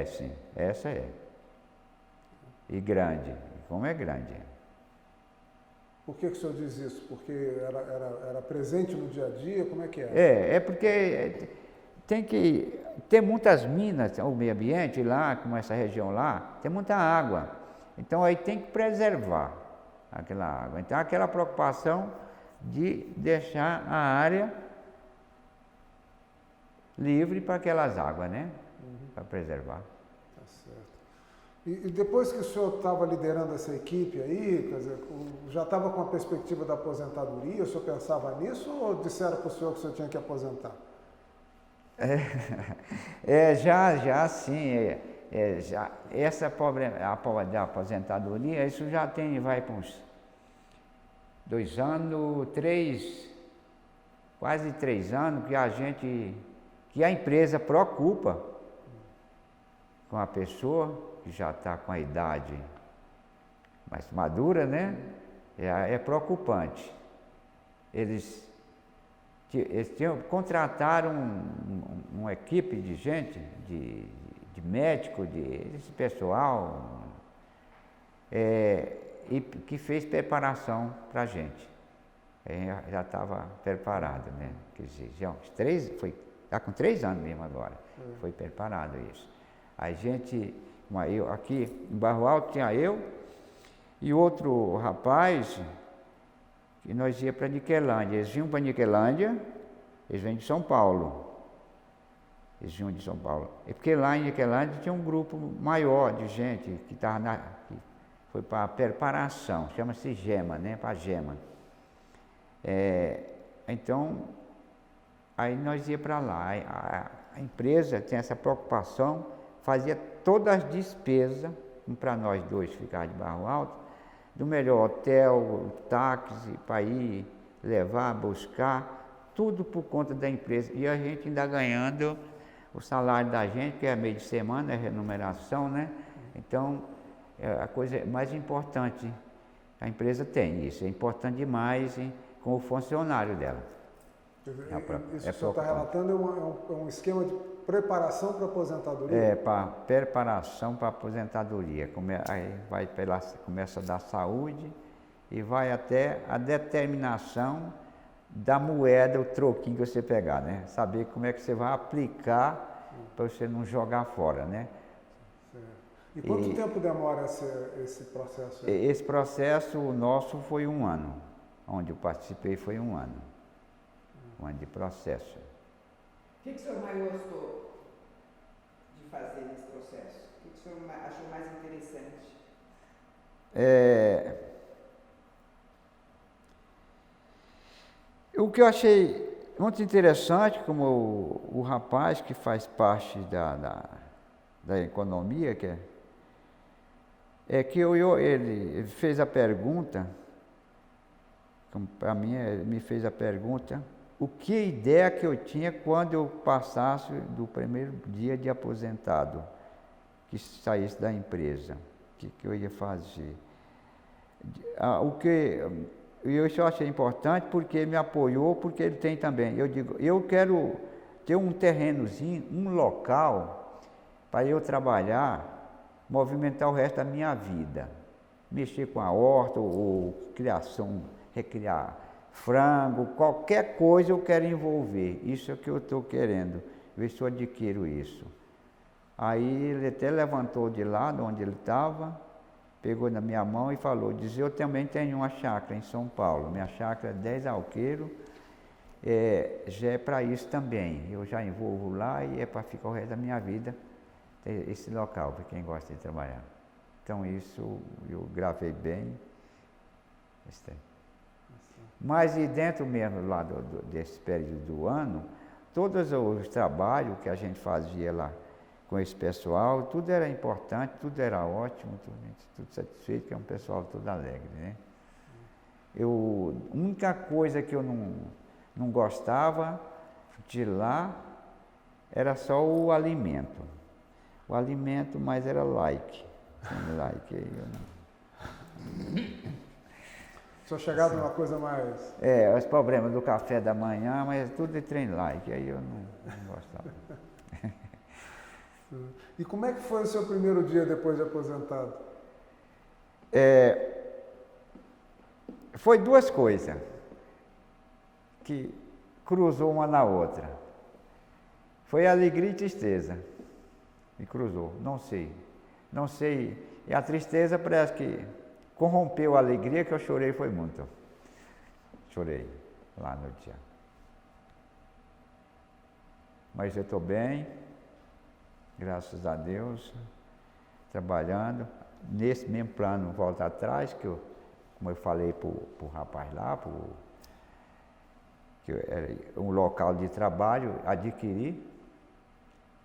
Sim, essa é. E grande, como é grande. Por que o senhor diz isso? Porque era presente no dia a dia? Como é que é? É porque tem que ter muitas minas, o meio ambiente lá, como essa região lá, tem muita água. Então aí tem que preservar aquela água. Então aquela preocupação de deixar a área livre para aquelas águas, né? Para preservar. Tá certo. E depois que o senhor estava liderando essa equipe aí, quer dizer, já estava com a perspectiva da aposentadoria, o senhor pensava nisso ou disseram para o senhor que o senhor tinha que aposentar? Já sim, já, essa da aposentadoria, isso já vai para uns 2 anos, quase 3 anos que a empresa preocupa com a pessoa que já está com a idade mais madura, né? É preocupante. Eles contrataram uma equipe de gente, de médico, esse pessoal, e que fez preparação para a gente. Já estava preparado, né? Quer dizer, está com 3 anos mesmo agora, foi preparado isso. A gente, aqui em Barro Alto tinha eu e outro rapaz, que nós ia para Niquelândia. Eles vinham para Niquelândia, eles vêm de São Paulo. Eles vinham de São Paulo. É porque lá em Niquelândia tinha um grupo maior de gente que foi para a preparação, chama-se GEMA, né? Para a GEMA. Então, aí nós ia para lá. A empresa tem essa preocupação, fazia todas as despesas, para nós dois ficar de Barro Alto, do melhor hotel, táxi, para ir, levar, buscar, tudo por conta da empresa. E a gente ainda ganhando o salário da gente, que é meio de semana, é remuneração, né? Então, a coisa mais importante, a empresa tem isso, é importante demais com o funcionário dela. Isso que o senhor está relatando é um esquema de preparação para a aposentadoria? É, para preparação para a aposentadoria. Aí começa da saúde e vai até a determinação da moeda, o troquinho que você pegar, né? Saber como é que você vai aplicar para você não jogar fora, né? Certo. E quanto tempo demora esse processo aí? Esse processo nosso foi 1 ano. Onde eu participei foi 1 ano. 1 ano de processo. O que o senhor mais gostou de fazer nesse processo? O que o senhor achou mais interessante? O que eu achei muito interessante, como o rapaz que faz parte da economia, é que ele fez a pergunta, para mim, ele me fez a pergunta, o que ideia que eu tinha quando eu passasse do primeiro dia de aposentado, que saísse da empresa, o que eu ia fazer. Eu só achei importante porque ele me apoiou, porque ele tem também. Eu digo, eu quero ter um terrenozinho, um local, para eu trabalhar, movimentar o resto da minha vida. Mexer com a horta, ou criação, recriar frango, qualquer coisa eu quero envolver. Isso é o que eu estou querendo, ver se eu adquiro isso. Aí ele até levantou de lá, de onde ele estava, pegou na minha mão e falou, eu também tenho uma chácara em São Paulo, minha chácara é 10 alqueiros, já é para isso também, eu já envolvo lá e é para ficar o resto da minha vida, esse local, para quem gosta de trabalhar. Então isso eu gravei bem. Mas e dentro mesmo lá desse período do ano, todos os trabalhos que a gente fazia lá com esse pessoal, tudo era importante, tudo era ótimo, tudo satisfeito, que é um pessoal todo alegre, né? A única coisa que eu não gostava de lá era só o alimento. O alimento, mas era like. Aí eu não... Só chegava numa coisa mais... os problemas do café da manhã, mas tudo de trem like, aí eu não gostava. E como é que foi o seu primeiro dia depois de aposentado? Foi 2 coisas que cruzou uma na outra. Foi alegria e tristeza. Me cruzou, não sei. E a tristeza parece que corrompeu a alegria, que eu chorei foi muito. Chorei lá no dia. Mas eu estou bem, graças a Deus, trabalhando. Nesse mesmo plano, volta atrás, como eu falei para o rapaz lá, que era um local de trabalho, adquiri,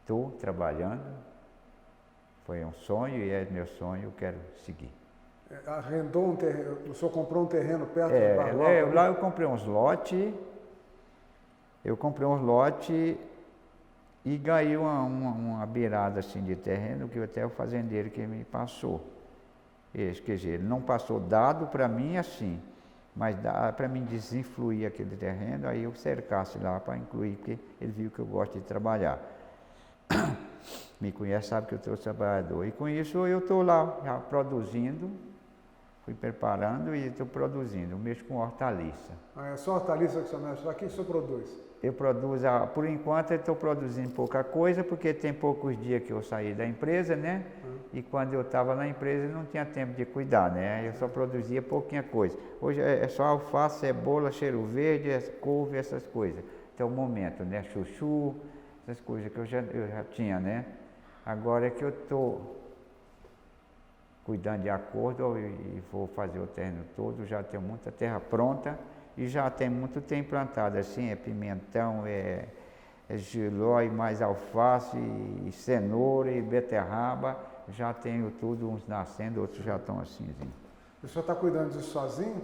estou trabalhando. Foi um sonho e é meu sonho, eu quero seguir. Arrendou um terreno, o senhor comprou um terreno perto do Barloca? Lá eu comprei uns lotes, e ganhei uma beirada assim de terreno que até o fazendeiro que me passou. Quer dizer, ele não passou dado para mim assim, mas para mim desinfluir aquele terreno, aí eu cercasse lá para incluir, porque ele viu que eu gosto de trabalhar. Me conhece, sabe que eu sou trabalhador. E com isso eu estou lá já produzindo, fui preparando e estou produzindo. Eu mexo com hortaliça. É só hortaliça que o senhor mexe lá? O que o senhor produz? Eu produzo, por enquanto eu estou produzindo pouca coisa, porque tem poucos dias que eu saí da empresa, né? E quando eu estava na empresa eu não tinha tempo de cuidar, né? Eu só produzia pouquinha coisa. Hoje é só alface, cebola, cheiro verde, couve, essas coisas. Até o momento, né? Chuchu, essas coisas que eu já tinha, né? Agora é que eu estou cuidando de acordo e vou fazer o terreno todo, já tenho muita terra pronta e já tem muito tempo plantado, assim, pimentão, giló e mais alface, e cenoura e beterraba, já tenho tudo, uns nascendo, outros já estão assim. O senhor está cuidando disso sozinho?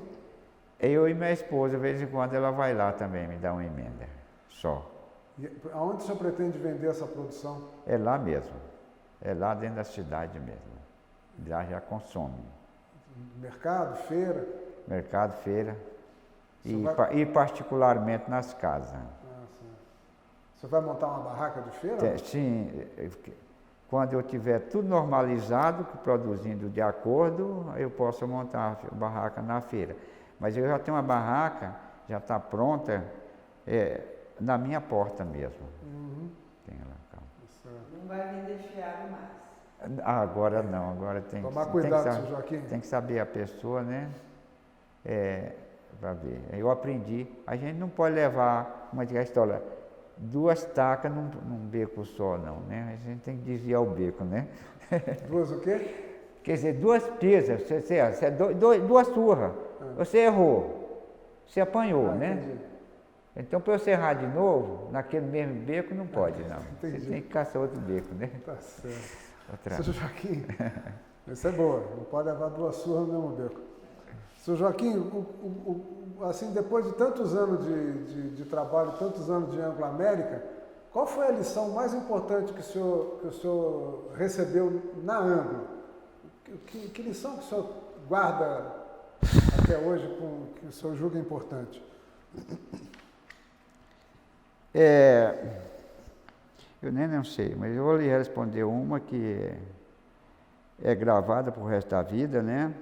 Eu e minha esposa, de vez em quando ela vai lá também, me dá uma emenda, só. E aonde o senhor pretende vender essa produção? É lá mesmo, é lá dentro da cidade mesmo, lá já consome. Mercado, feira? Mercado, feira. e particularmente nas casas. Sim. Você vai montar uma barraca de feira? Sim, quando eu tiver tudo normalizado, produzindo de acordo, eu posso montar a barraca na feira. Mas eu já tenho uma barraca, já está pronta, na minha porta mesmo. Tem lá, calma. Não vai vender fiado mais. Agora não, agora tem Tomar cuidado, tem seu Joaquim. Tem que saber a pessoa, né? Para ver. Eu aprendi. A gente não pode levar uma história, 2 tacas num beco só, não, né? A gente tem que desviar o beco, né? 2 o quê? Quer dizer, 2 pisas, você 2 surras. Você errou, você apanhou, né? Entendi. Então, para você errar de novo, naquele mesmo beco, não pode, não. Entendi. Você tem que caçar outro beco, né? Tá certo. Outra. Seu Joaquim, essa é boa, não pode levar 2 surras no mesmo beco. Seu Joaquim, assim, depois de tantos anos de trabalho, tantos anos de Anglo América, qual foi a lição mais importante que o senhor recebeu na Anglo? Que lição que o senhor guarda até hoje, que o senhor julga importante? Eu nem não sei, mas eu vou lhe responder uma que é gravada para o resto da vida, né?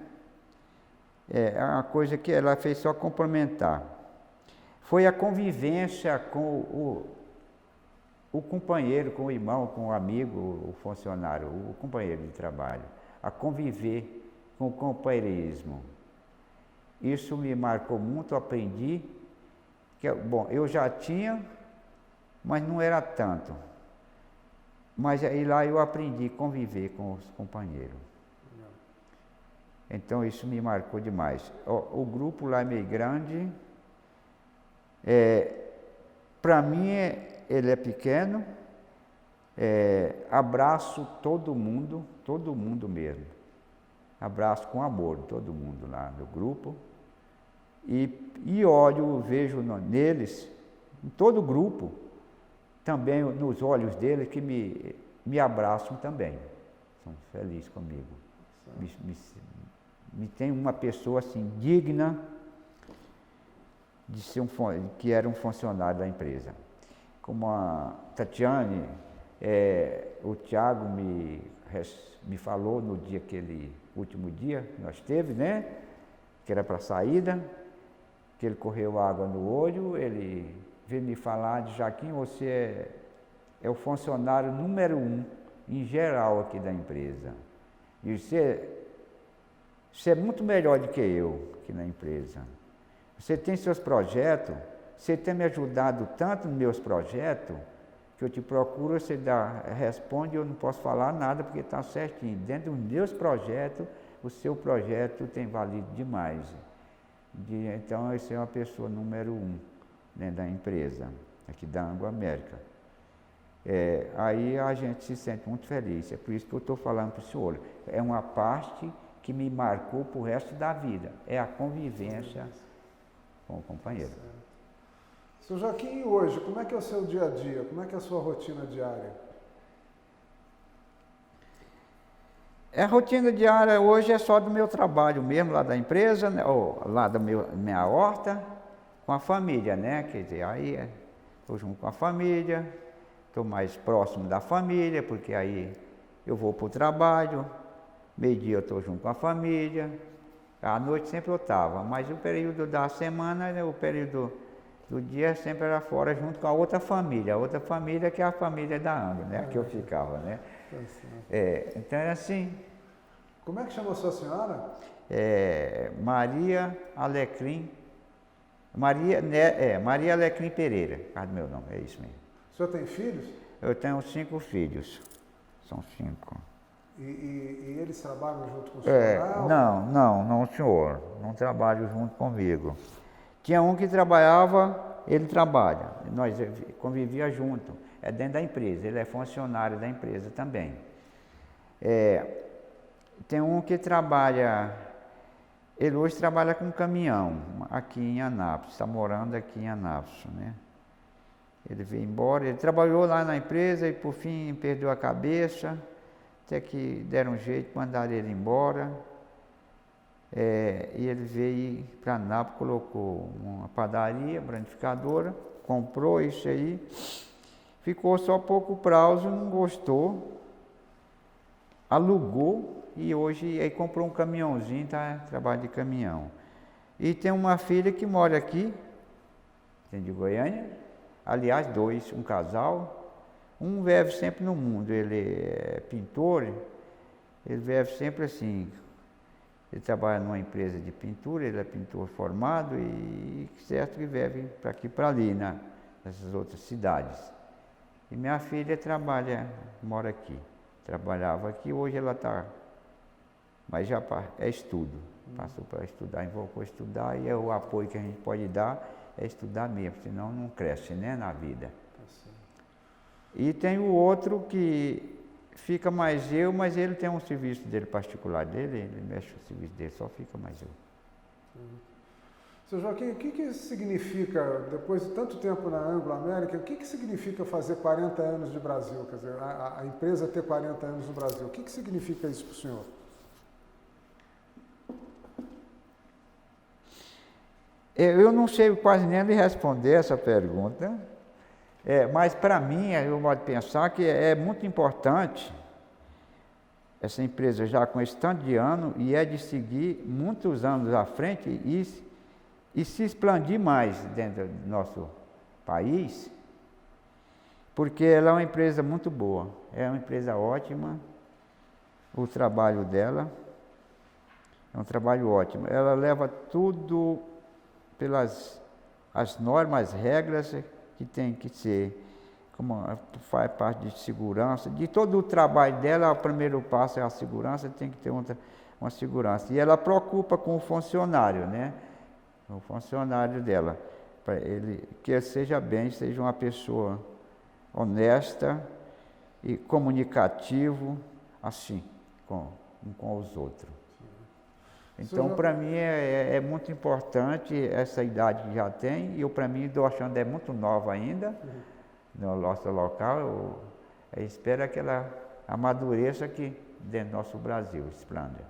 É uma coisa que ela fez só complementar. Foi a convivência com o companheiro, com o irmão, com o amigo, o funcionário, o companheiro de trabalho. A conviver com o companheirismo. Isso me marcou muito, aprendi. Bom, eu já tinha, mas não era tanto. Mas aí lá eu aprendi a conviver com os companheiros. Então isso me marcou demais. O grupo lá é meio grande. Para mim, ele é pequeno. Abraço todo mundo mesmo. Abraço com amor todo mundo lá no grupo. E olho, vejo neles, em todo o grupo, também nos olhos deles que me abraçam também. São felizes comigo. Me tem uma pessoa assim digna de ser que era um funcionário da empresa. Como a Tatiane, o Thiago me falou no dia último dia que nós teve, né? Que era para saída, que ele correu água no olho, ele veio me falar de Joaquim, você é o funcionário número 1 em geral aqui da empresa. E você é muito melhor do que eu aqui na empresa. Você tem seus projetos, você tem me ajudado tanto nos meus projetos, que eu te procuro, você responde, eu não posso falar nada porque está certinho. Dentro dos meus projetos, o seu projeto tem valido demais. Então, você é uma pessoa número 1 dentro da empresa, aqui da Anglo América. Aí a gente se sente muito feliz, é por isso que eu estou falando para o senhor. É uma parte que me marcou para o resto da vida, é a convivência com o companheiro. Seu Joaquim, e hoje, como é que é o seu dia a dia? Como é que é a sua rotina diária? A rotina diária hoje é só do meu trabalho mesmo, lá da empresa, né, ou lá da minha horta, com a família, né? Quer dizer, aí estou junto com a família, estou mais próximo da família, porque aí eu vou para o trabalho, meio-dia eu estou junto com a família, à noite sempre eu estava, mas o período da semana, né, o período do dia sempre era fora junto com a outra família que é a família da Anglo, né? Que eu ficava, né? Então era assim. Como é que chama a sua senhora? Maria Alecrim. Maria Alecrim Pereira, do meu nome, é isso mesmo. O senhor tem filhos? Eu tenho 5 filhos. São 5. E eles trabalham junto com o senhor? Não, senhor. Não trabalham junto comigo. Tinha um que trabalhava, ele trabalha, nós convivia junto, é dentro da empresa, ele é funcionário da empresa também. Tem um que trabalha, ele hoje trabalha com caminhão, aqui em Anápolis, está morando aqui em Anápolis, né? Ele veio embora, ele trabalhou lá na empresa e por fim perdeu a cabeça, até que deram um jeito, mandaram ele embora. E ele veio para Anápolis, colocou uma padaria, brandificadora, comprou isso aí, ficou só pouco prazo, não gostou, alugou e hoje aí comprou um caminhãozinho, tá? Trabalha de caminhão. E tem uma filha que mora aqui, de Goiânia, aliás, dois, um casal, um vive sempre no mundo, ele é pintor, ele vive sempre assim, ele trabalha numa empresa de pintura, ele é pintor formado e certo que vive para aqui e para ali, nessas outras cidades. E minha filha mora aqui, trabalhava aqui, hoje ela está, mas já é estudo, passou para estudar, invocou a estudar e o apoio que a gente pode dar é estudar mesmo, senão não cresce, né, na vida. E tem o outro que fica mais eu, mas ele tem um serviço dele particular dele, ele mexe o serviço dele, só fica mais eu. Seu Joaquim, o que significa, depois de tanto tempo na Anglo-América, o que significa fazer 40 anos de Brasil? Quer dizer, a empresa ter 40 anos no Brasil, o que significa isso para o senhor? Eu não sei quase nem lhe responder essa pergunta, mas para mim, eu modo de pensar que é muito importante essa empresa já com esse tanto de ano e é de seguir muitos anos à frente e se expandir mais dentro do nosso país, porque ela é uma empresa muito boa, é uma empresa ótima, o trabalho dela é um trabalho ótimo, ela leva tudo pelas as normas, regras que tem que ser, como faz parte de segurança, de todo o trabalho dela, o primeiro passo é a segurança, tem que ter uma segurança. E ela preocupa com o funcionário, né? O funcionário dela, para ele que ele seja bem, seja uma pessoa honesta e comunicativo, assim, com os outros. Então, para mim, é muito importante essa idade que já tem, e eu, para mim, estou achando é muito nova ainda, no nosso local, eu espero que ela amadureça aqui dentro do nosso Brasil, esplêndido.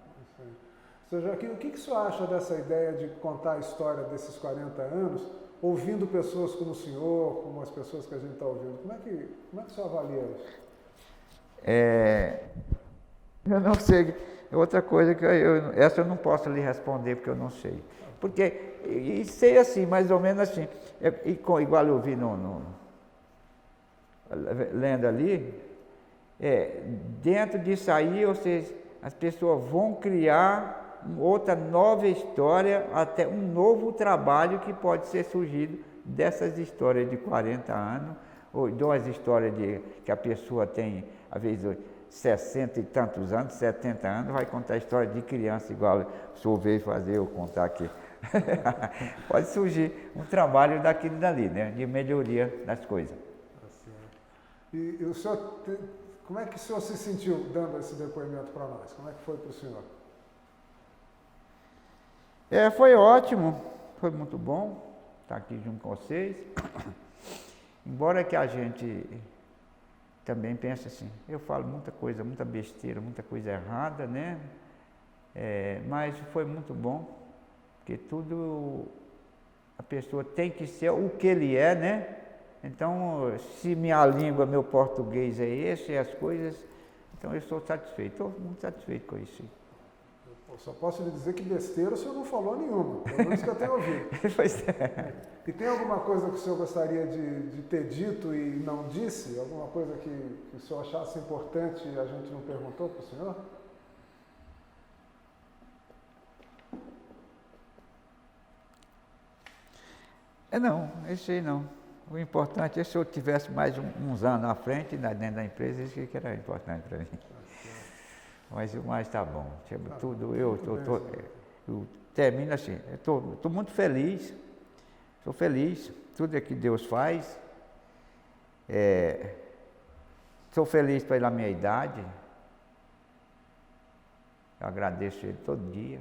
Seu Joaquim, o que o senhor acha dessa ideia de contar a história desses 40 anos, ouvindo pessoas como o senhor, como as pessoas que a gente está ouvindo? Como é que o senhor avalia isso? Eu não sei. Outra coisa que essa eu não posso lhe responder porque eu não sei. Porque, e sei assim, mais ou menos assim, igual eu vi lendo ali, dentro disso aí, ou seja, as pessoas vão criar outra nova história, até um novo trabalho que pode ser surgido dessas histórias de 40 anos, ou de umas histórias que a pessoa tem, às vezes, 60 e tantos anos, 70 anos, vai contar a história de criança, igual o senhor veio fazer eu contar aqui. Pode surgir um trabalho daquilo dali, né? De melhoria das coisas. E o senhor, como é que o senhor se sentiu dando esse depoimento para nós? Como é que foi para o senhor? Foi ótimo, foi muito bom estar aqui junto com vocês. Embora que a gente também pense assim, eu falo muita coisa, muita besteira, muita coisa errada, né? Mas foi muito bom, porque tudo a pessoa tem que ser o que ele é, né? Então, se minha língua, meu português é esse, e as coisas, então eu estou satisfeito, estou muito satisfeito com isso. Eu só posso lhe dizer que besteira o senhor não falou nenhuma, pelo menos que eu tenho ouvido. Pois é. E tem alguma coisa que o senhor gostaria de ter dito e não disse? Alguma coisa que o senhor achasse importante e a gente não perguntou para o senhor? Não, isso aí não. O importante é se eu tivesse mais uns anos à frente dentro da empresa, isso que era importante para mim. Mas o mais está bom. Tudo, eu termino assim, estou muito feliz, estou feliz, tudo é que Deus faz. Sou feliz pela minha idade, eu agradeço Ele todo dia,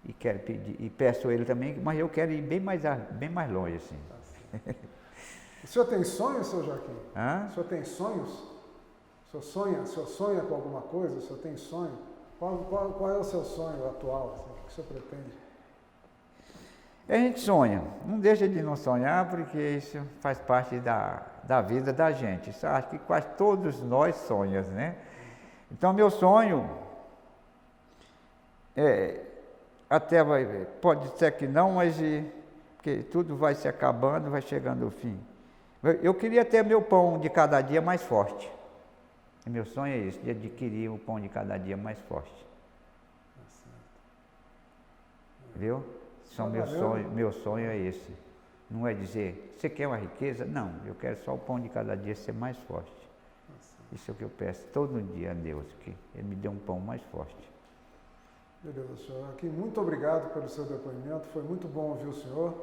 e quero pedir, e peço a Ele também, mas eu quero ir bem mais longe assim. O senhor tem sonhos, seu Joaquim? Hã? O senhor tem sonhos? O senhor sonha com alguma coisa? O senhor tem sonho? Qual é o seu sonho atual? Assim, o que o senhor pretende? A gente sonha, não deixa de não sonhar, porque isso faz parte da vida da gente. Isso, acho que quase todos nós sonhamos, né? Então, meu sonho até pode ser que não, mas porque tudo vai se acabando, vai chegando ao fim. Eu queria ter meu pão de cada dia mais forte. E meu sonho é esse, de adquirir o pão de cada dia mais forte. Viu? Meu sonho é esse. Não é dizer, você quer uma riqueza? Não, eu quero só o pão de cada dia ser mais forte. Isso é o que eu peço todo dia a Deus, que Ele me dê um pão mais forte. Beleza, senhor. Aqui, muito obrigado pelo seu depoimento, foi muito bom ouvir o senhor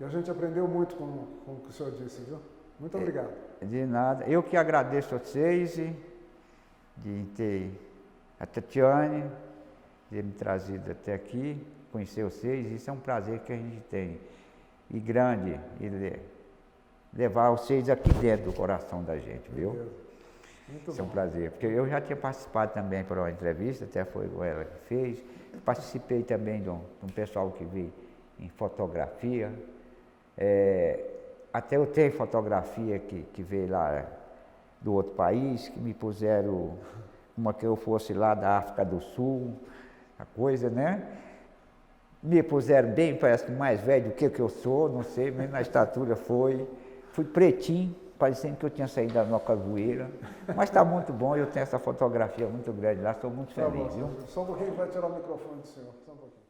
e a gente aprendeu muito com o que o senhor disse, viu? Muito obrigado. De nada. Eu que agradeço a vocês de ter a Tatiane, de ter me trazido até aqui, conhecer vocês, isso é um prazer que a gente tem. E grande, levar vocês aqui dentro do coração da gente, viu? Beleza. Muito Isso é um bom. prazer, porque eu já tinha participado também por uma entrevista, até foi ela que fez. Participei também de um pessoal que veio em fotografia. Até eu tenho fotografia que veio lá do outro país, que me puseram uma que eu fosse lá da África do Sul, a coisa, né? Me puseram bem, parece que mais velho do que eu sou, não sei, mas na estatura fui pretinho, parecendo que eu tinha saído da Nocagoeira, mas está muito bom, eu tenho essa fotografia muito grande lá, estou muito feliz, Tá bom, viu? só um pouquinho que vai tirar o microfone do senhor, só um pouquinho.